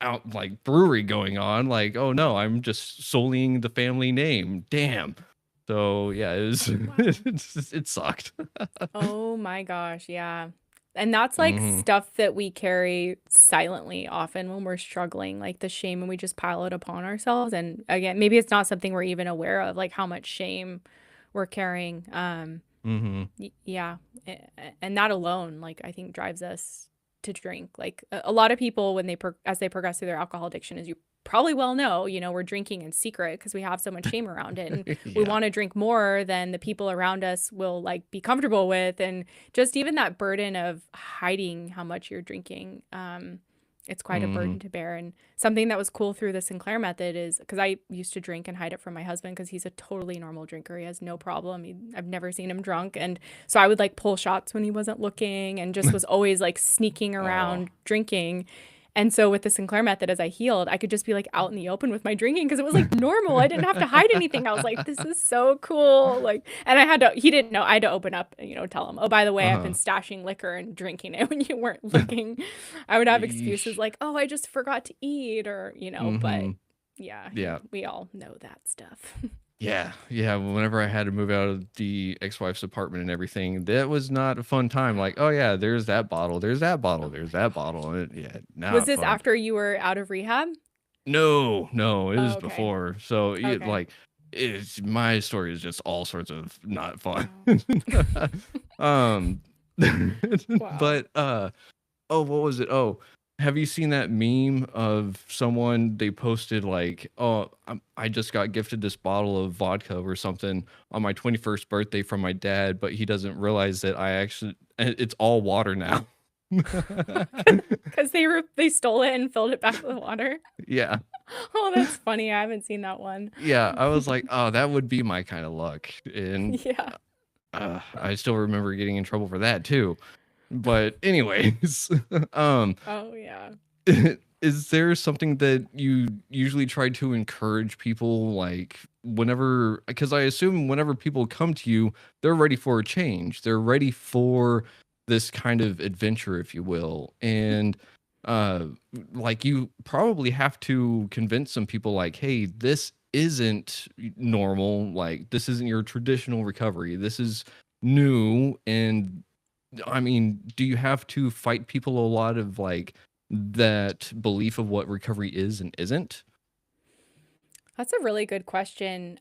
out like brewery going on. Like, oh no, I'm just sullying the family name. Damn. So yeah, it was Wow. it sucked. Oh my gosh. Yeah. And that's like Hmm. stuff that we carry silently often when we're struggling, like the shame, and we just pile it upon ourselves. And again, maybe it's not something we're even aware of, like how much shame we're carrying. Hmm. Yeah. And that alone, like, I think drives us to drink. Like a lot of people, when as they progress through their alcohol addiction, as you probably well know, we're drinking in secret because we have so much shame around it, and we Yeah. want to drink more than the people around us will like be comfortable with. And just even that burden of hiding how much you're drinking, it's quite a Hmm. burden to bear. And something that was cool through the Sinclair method is, because I used to drink and hide it from my husband because he's a totally normal drinker. He has no problem. I've never seen him drunk. And so I would like pull shots when he wasn't looking, and just was always like sneaking Oh. around drinking. And so with the Sinclair method, as I healed, I could just be like out in the open with my drinking because it was like normal. I didn't have to hide anything. I was like, this is so cool. Like, and he didn't know. I had to open up and, tell him, oh, by the way, I've been Uh-huh. stashing liquor and drinking it when you weren't looking. I would have excuses Yeesh. like, oh, I just forgot to eat, or, but Hmm. yeah, Yeah. we all know that stuff. Yeah, yeah. Whenever I had to move out of the ex-wife's apartment and everything, that was not a fun time. Like, oh yeah, there's that bottle, there's that bottle, Oh my there's that gosh. bottle. Yeah, Was not this fun. after you were out of rehab? No, no, it Oh, was okay. before. So Okay. like, it's my story is just all sorts of not fun. Oh. um, Wow. but oh, what was it? Oh, have you seen that meme of someone they posted like, "Oh, I just got gifted this bottle of vodka or something on my 21st birthday from my dad, but he doesn't realize that it's all water now." Because they stole it and filled it back with water. Yeah. Oh, that's funny. I haven't seen that one. Yeah, I was like, "Oh, that would be my kind of luck." And Yeah. I still remember getting in trouble for that too. But anyways, um Oh, yeah. is there something that you usually try to encourage people like whenever, because I assume whenever people come to you, they're ready for a change. They're ready for this kind of adventure, if you will. And uh like you probably have to convince some people like, hey, this isn't normal. Like this isn't your traditional recovery. This is new. And I mean, do you have to fight people a lot of like that belief of what recovery is and isn't? That's a really good question.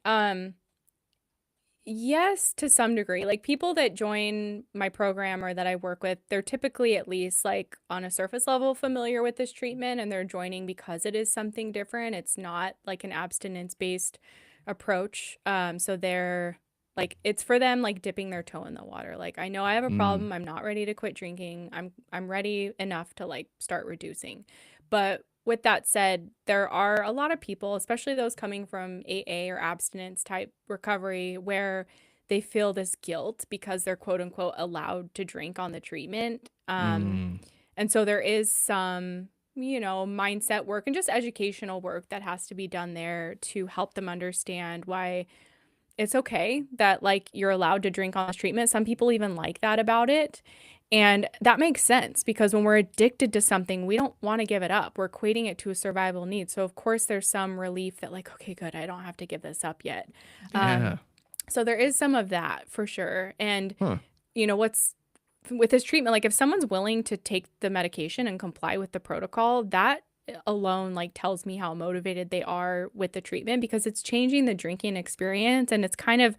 Yes, to some degree. Like people that join my program or that I work with, they're typically at least like on a surface level familiar with this treatment, and they're joining because it is something different. It's not like an abstinence-based approach. So they're like, it's for them like dipping their toe in the water. Like, I know I have a Mm, problem. I'm not ready to quit drinking. I'm ready enough to like start reducing. But with that said, there are a lot of people, especially those coming from AA or abstinence type recovery, where they feel this guilt because they're quote unquote allowed to drink on the treatment. mm, And so there is some, mindset work and just educational work that has to be done there to help them understand why it's okay that like you're allowed to drink on this treatment. Some people even like that about it. And that makes sense because when we're addicted to something, we don't want to give it up. We're equating it to a survival need. So of course there's some relief that like, okay, good, I don't have to give this up yet. Um, yeah. so there is some of that for sure. And Huh. what's with this treatment, like if someone's willing to take the medication and comply with the protocol, that alone like tells me how motivated they are with the treatment, because it's changing the drinking experience, and it's kind of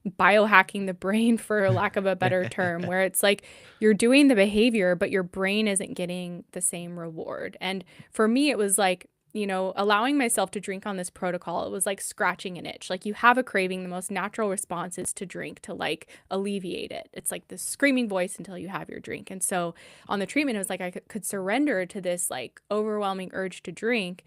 biohacking the brain for lack of a better term, where it's like you're doing the behavior but your brain isn't getting the same reward. And for me it was like, allowing myself to drink on this protocol, it was like scratching an itch. Like you have a craving, the most natural response is to drink to like alleviate it. It's like this screaming voice until you have your drink. And so on the treatment it was like I could surrender to this like overwhelming urge to drink,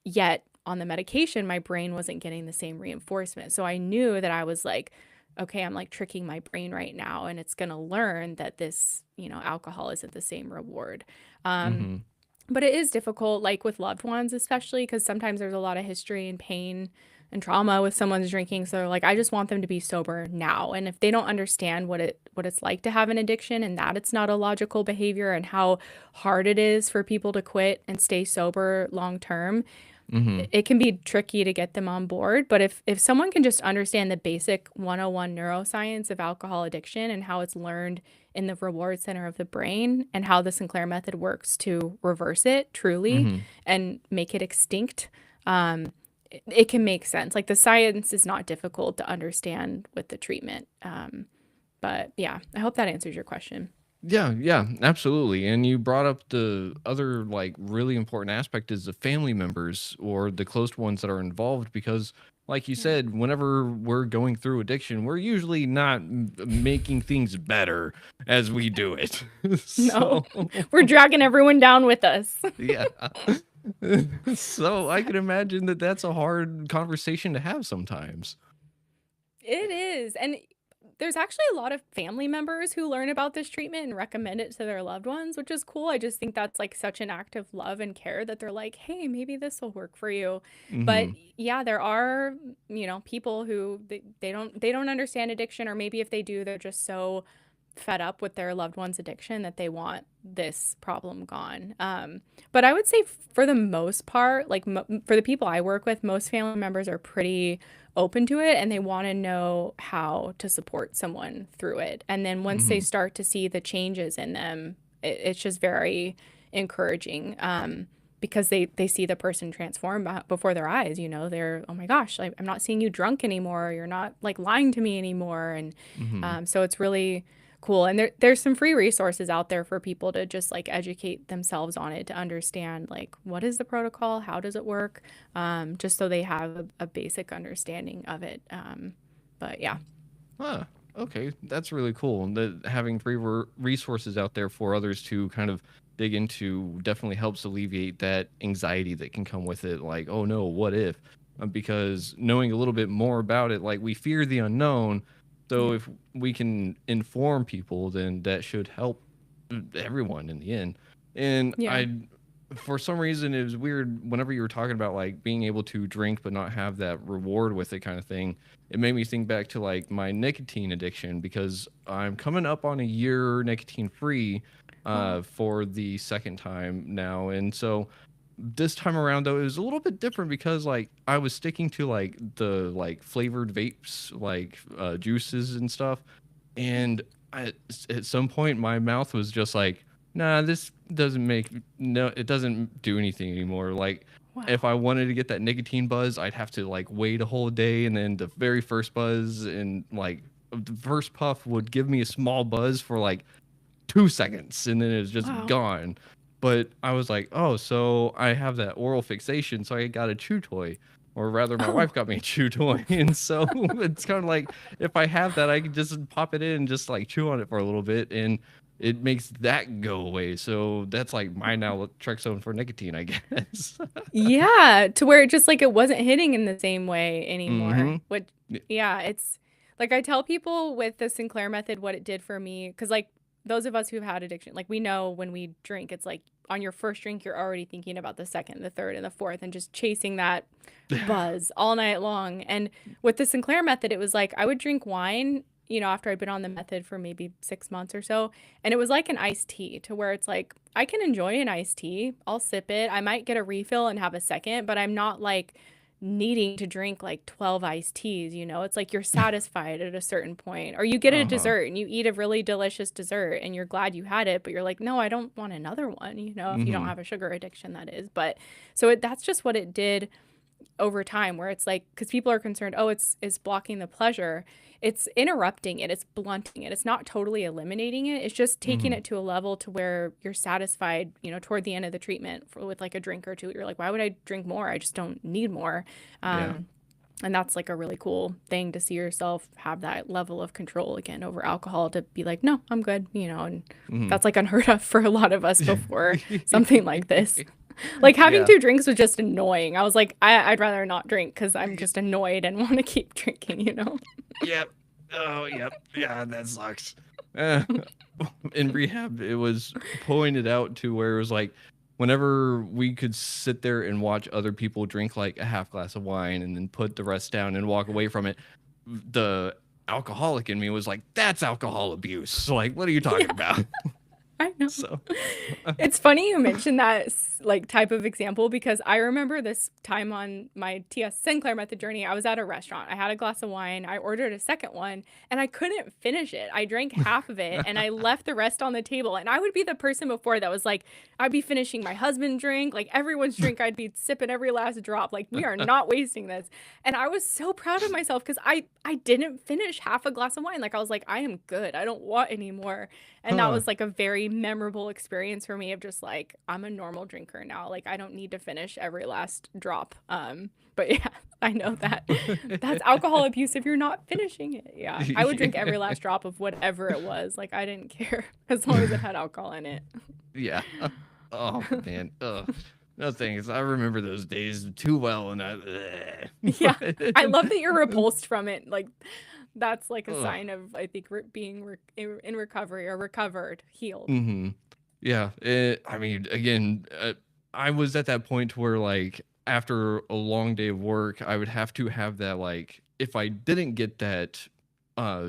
yet on the medication my brain wasn't getting the same reinforcement. So I knew that I was like, okay, I'm like tricking my brain right now, and it's going to learn that this, alcohol isn't the same reward. um Hmm. but it is difficult, like with loved ones, especially because sometimes there's a lot of history and pain and trauma with someone's drinking. So they're like, I just want them to be sober now. And if they don't understand what it's like to have an addiction, and that it's not a logical behavior, and how hard it is for people to quit and stay sober long term, Mm-hmm. it can be tricky to get them on board. But if someone can just understand the basic 101 neuroscience of alcohol addiction and how it's learned in the reward center of the brain and how the Sinclair method works to reverse it truly Mm-hmm. and make it extinct, it can make sense. Like the science is not difficult to understand with the treatment. But yeah, I hope that answers your question. Yeah, yeah, absolutely. And you brought up the other like really important aspect is the family members or the close ones that are involved because like you Yeah. said, whenever we're going through addiction, we're usually not making things better as we do it. No, So, we're dragging everyone down with us. yeah. So I can imagine that that's a hard conversation to have sometimes. It is. And there's actually a lot of family members who learn about this treatment and recommend it to their loved ones, which is cool. I just think that's like such an act of love and care that they're like, hey, maybe this will work for you. But Hmm. yeah, there are, people who they don't understand addiction, or maybe if they do, they're just so fed up with their loved one's addiction that they want this problem gone. But I would say for the most part, like for the people I work with, most family members are pretty open to it and they want to know how to support someone through it. And then once they Hmm. start to see the changes in them, it's just very encouraging. Because they see the person transform before their eyes, they're, oh my gosh, I'm not seeing you drunk anymore. You're not like lying to me anymore. And Hmm. so it's really cool. And there's some free resources out there for people to just like educate themselves on it to understand like what is the protocol, how does it work, just so they have a basic understanding of it. But yeah. Huh. Okay, that's really cool. That having free resources out there for others to kind of dig into definitely helps alleviate that anxiety that can come with it. Like, oh no, what if? Because knowing a little bit more about it, like we fear the unknown. So Yeah. if we can inform people, then that should help everyone in the end. And Yeah. for some reason, it was weird whenever you were talking about like being able to drink but not have that reward with it kind of thing. It made me think back to like my nicotine addiction because I'm coming up on a year nicotine free Wow. for the second time now. And so this time around though it was a little bit different because like I was sticking to like the like flavored vapes like juices and stuff and I, at some point my mouth was just like nah this doesn't make no it doesn't do anything anymore like if Wow. I wanted to get that nicotine buzz I'd have to like wait a whole day and then the very first buzz and like the first puff would give me a small buzz for like 2 seconds and then it was just Wow. gone. But I was like, oh, so I have that oral fixation, so I got a chew toy. Or rather, my wife Oh. got me a chew toy. And so it's kind of like if I have that, I can just pop it in and just like chew on it for a little bit and it makes that go away. So that's like my naltrexone for nicotine, I guess. Yeah, to where it just like it wasn't hitting in the same way anymore. Mm-hmm. Which, yeah, it's like I tell people with the Sinclair method what it did for me, because like those of us who've had addiction, like we know when we drink, it's like on your first drink, you're already thinking about the second, the third, and the fourth, and just chasing that buzz all night long. And with the Sinclair method, it was like I would drink wine, after I'd been on the method for maybe 6 months or so. And it was like an iced tea to where it's like I can enjoy an iced tea. I'll sip it. I might get a refill and have a second, but I'm not like needing to drink like 12 iced teas, It's like you're satisfied at a certain point. Or you get a Uh-huh. dessert and you eat a really delicious dessert and you're glad you had it, but you're like, no, I don't want another one, if you don't Mm-hmm. have a sugar addiction, that is. But so that's just what it did over time, where it's like, because people are concerned, oh, it's blocking the pleasure. It's interrupting it, it's blunting it, it's not totally eliminating it, it's just taking Mm-hmm. it to a level to where you're satisfied, toward the end of the treatment with like a drink or two. You're like, why would I drink more? I just don't need more. Yeah. um and that's like a really cool thing to see yourself have that level of control again over alcohol, to be like, no, I'm good, and that's like unheard of for a lot of us before something like this. Like having Yeah. 2 drinks was just annoying. I was like, I'd rather not drink because I'm just annoyed and want to keep drinking. Yep. Oh, yep. Yeah, that sucks. Uh, in rehab, it was pointed out to where it was like, whenever we could sit there and watch other people drink like a half glass of wine and then put the rest down and walk away from it, the alcoholic in me was like, that's alcohol abuse. Like, what are you talking Yeah. about? I know. So It's funny you mentioned that like type of example because I remember this time on my TS Sinclair method journey. I was at a restaurant. I had a glass of wine. I ordered a second one and I couldn't finish it. I drank half of it and I left the rest on the table. And I would be the person before that was like, I'd be finishing my husband's drink, like everyone's drink. I'd be sipping every last drop. Like we are not wasting this. And I was so proud of myself because I didn't finish half a glass of wine. Like I was like, I am good. I don't want any more. And that huh. was like a very memorable experience for me of just like, I'm a normal drinker now. Like I don't need to finish every last drop. But yeah, I know that that's alcohol abuse if you're not finishing it. Yeah. I would drink every last drop of whatever it was. Like I didn't care as long as it had alcohol in it. Yeah. Oh man. Ugh. No thanks. I remember those days too well, and Yeah. I love that you're repulsed from it. Like that's like a ugh. sign of, I think, being in recovery or recovered, healed. Mm-hmm. Yeah. I mean, again, I was at that point where, like, after a long day of work, I would have to have that, like, if I didn't get that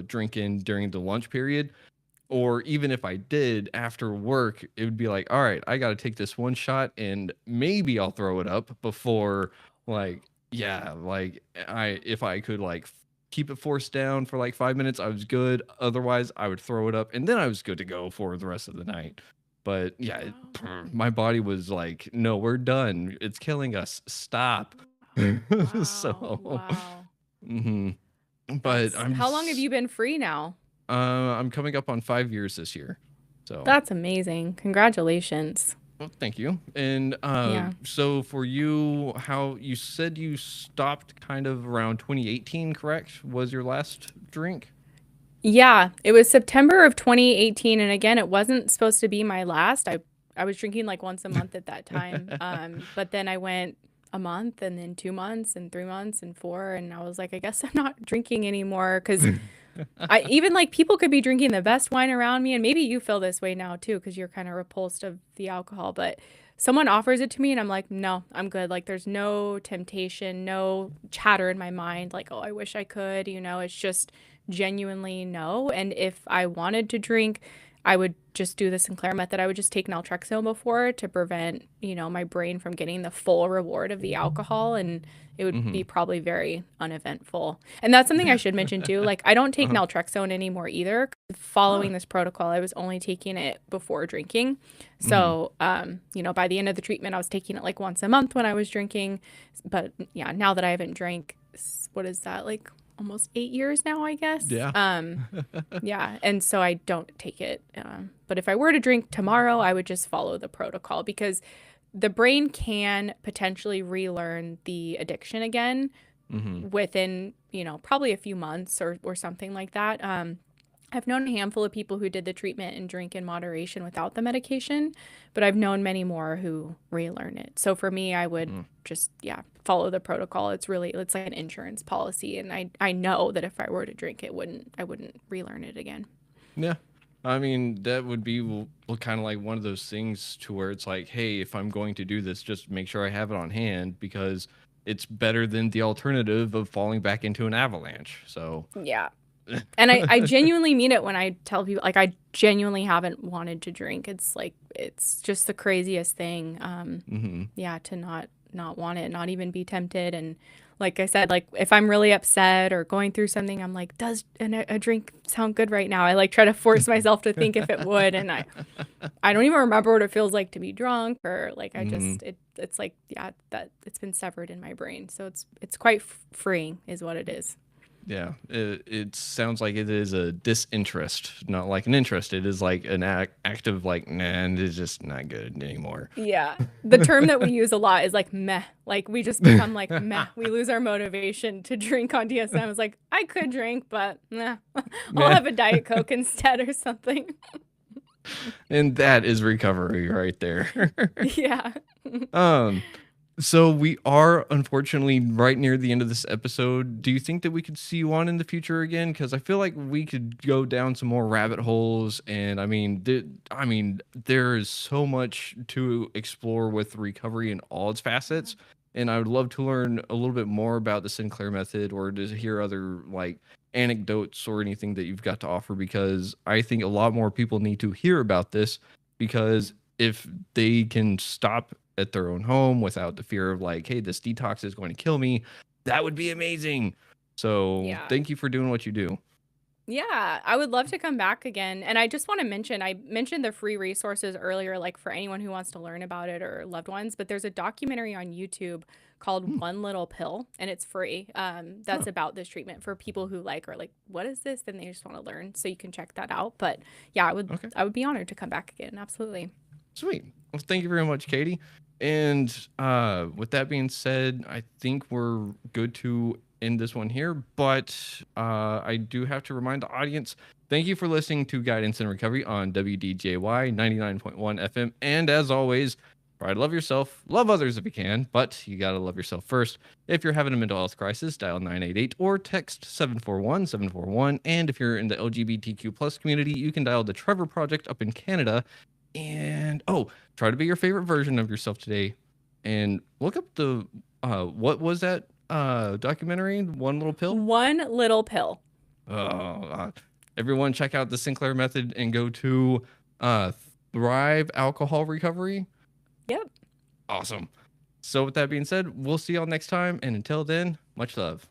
drink in during the lunch period, or even if I did after work, it would be like, all right, I got to take this one shot and maybe I'll throw it up before, like, yeah, like, if I could, like, keep it forced down for like 5 minutes, I was good. Otherwise, I would throw it up and then I was good to go for the rest of the night. But yeah, Wow. my body was like, no, we're done. It's killing us. Stop. Wow. So, Wow. mhm. But That's how long have you been free now? I'm coming up on 5 years this year. So, That's amazing. Congratulations. well, thank you. And Yeah. so for you, how you said you stopped kind of around 2018, correct? Was your last drink? Yeah, it was September of 2018 and again, it wasn't supposed to be my last. I was drinking like once a month at that time. But then I went a month and then 2 months and 3 months and 4 and I was like, I guess I'm not drinking anymore cuz I even like people could be drinking the best wine around me and maybe you feel this way now too cuz you're kind of repulsed of the alcohol, but someone offers it to me and I'm like, "No, I'm good." Like there's no temptation, no chatter in my mind like, "Oh, I wish I could." It's just genuinely no. And if I wanted to drink, I would just do the Sinclair method. I would just take naltrexone before to prevent, my brain from getting the full reward of the alcohol. And it would Mm-hmm. be probably very uneventful. And that's something I should mention too. Like, I don't take Uh-huh. naltrexone anymore either. Huh. Following this protocol, I was only taking it before drinking. Mm-hmm. So, by the end of the treatment, I was taking it like once a month when I was drinking. But yeah, now that I haven't drank, what is that, like almost 8 years now, I guess. Yeah. Yeah, and so I don't take it. But if I were to drink tomorrow, I would just follow the protocol because the brain can potentially relearn the addiction again Mm-hmm. within, probably a few months or something like that. I've known a handful of people who did the treatment and drink in moderation without the medication, but I've known many more who relearn it. So for me, I would just, yeah, follow the protocol. It's like an insurance policy. And I know that if I were to drink it, I wouldn't relearn it again. Yeah. I mean, that would be kind of like one of those things to where it's like, hey, if I'm going to do this, just make sure I have it on hand because it's better than the alternative of falling back into an avalanche. So, Yeah. And I genuinely mean it when I tell people, like, I genuinely haven't wanted to drink. It's like, it's just the craziest thing. mm-hmm. Yeah, to not want it, not even be tempted. And like I said, like if I'm really upset or going through something, I'm like, does a drink sound good right now? I like try to force myself to think if it would, and I don't even remember what it feels like to be drunk or like I Mm-hmm. just it's like yeah that it's been severed in my brain, so it's quite freeing, is what it is. Yeah, it sounds like it is a disinterest, not like an interest. It is like an act of like, nah, it's just not good anymore. Yeah. The term that we use a lot is like meh. Like we just become like meh. We lose our motivation to drink on DSM. It's like, I could drink, but nah. I'll Yeah, have a Diet Coke instead or something. and that is recovery right there. Yeah. um, so we are unfortunately right near the end of this episode. Do you think that we could see you on in the future again? Because I feel like we could go down some more rabbit holes, and there is so much to explore with recovery in all its facets. And I would love to learn a little bit more about the Sinclair method, or to hear other like anecdotes or anything that you've got to offer, because I think a lot more people need to hear about this because if they can stop at their own home without the fear of like, hey, this detox is going to kill me, that would be amazing. So Yeah. thank you for doing what you do. Yeah, I would love to come back again. And I just want to mention, I mentioned the free resources earlier, like for anyone who wants to learn about it or loved ones, but there's a documentary on YouTube called One Little Pill, and it's free. That's about this treatment for people who like are like, what is this? And they just want to learn. So you can check that out. But yeah, I would be honored to come back again. Absolutely. Sweet. Well, thank you very much, Katie. And with that being said, I think we're good to end this one here. But I do have to remind the audience, thank you for listening to Guidance and Recovery on WDJY 99.1 FM. And as always, try to love yourself, love others if you can, but you got to love yourself first. If you're having a mental health crisis, dial 988 or text 741-741. And if you're in the LGBTQ plus community, you can dial the Trevor Project up in Canada. And try to be your favorite version of yourself today, and look up the what was that documentary? One Little Pill. One Little Pill. Everyone, check out the Sinclair method and go to Thrive Alcohol Recovery. Yep. Awesome. So with that being said, we'll see y'all next time, and until then, much love.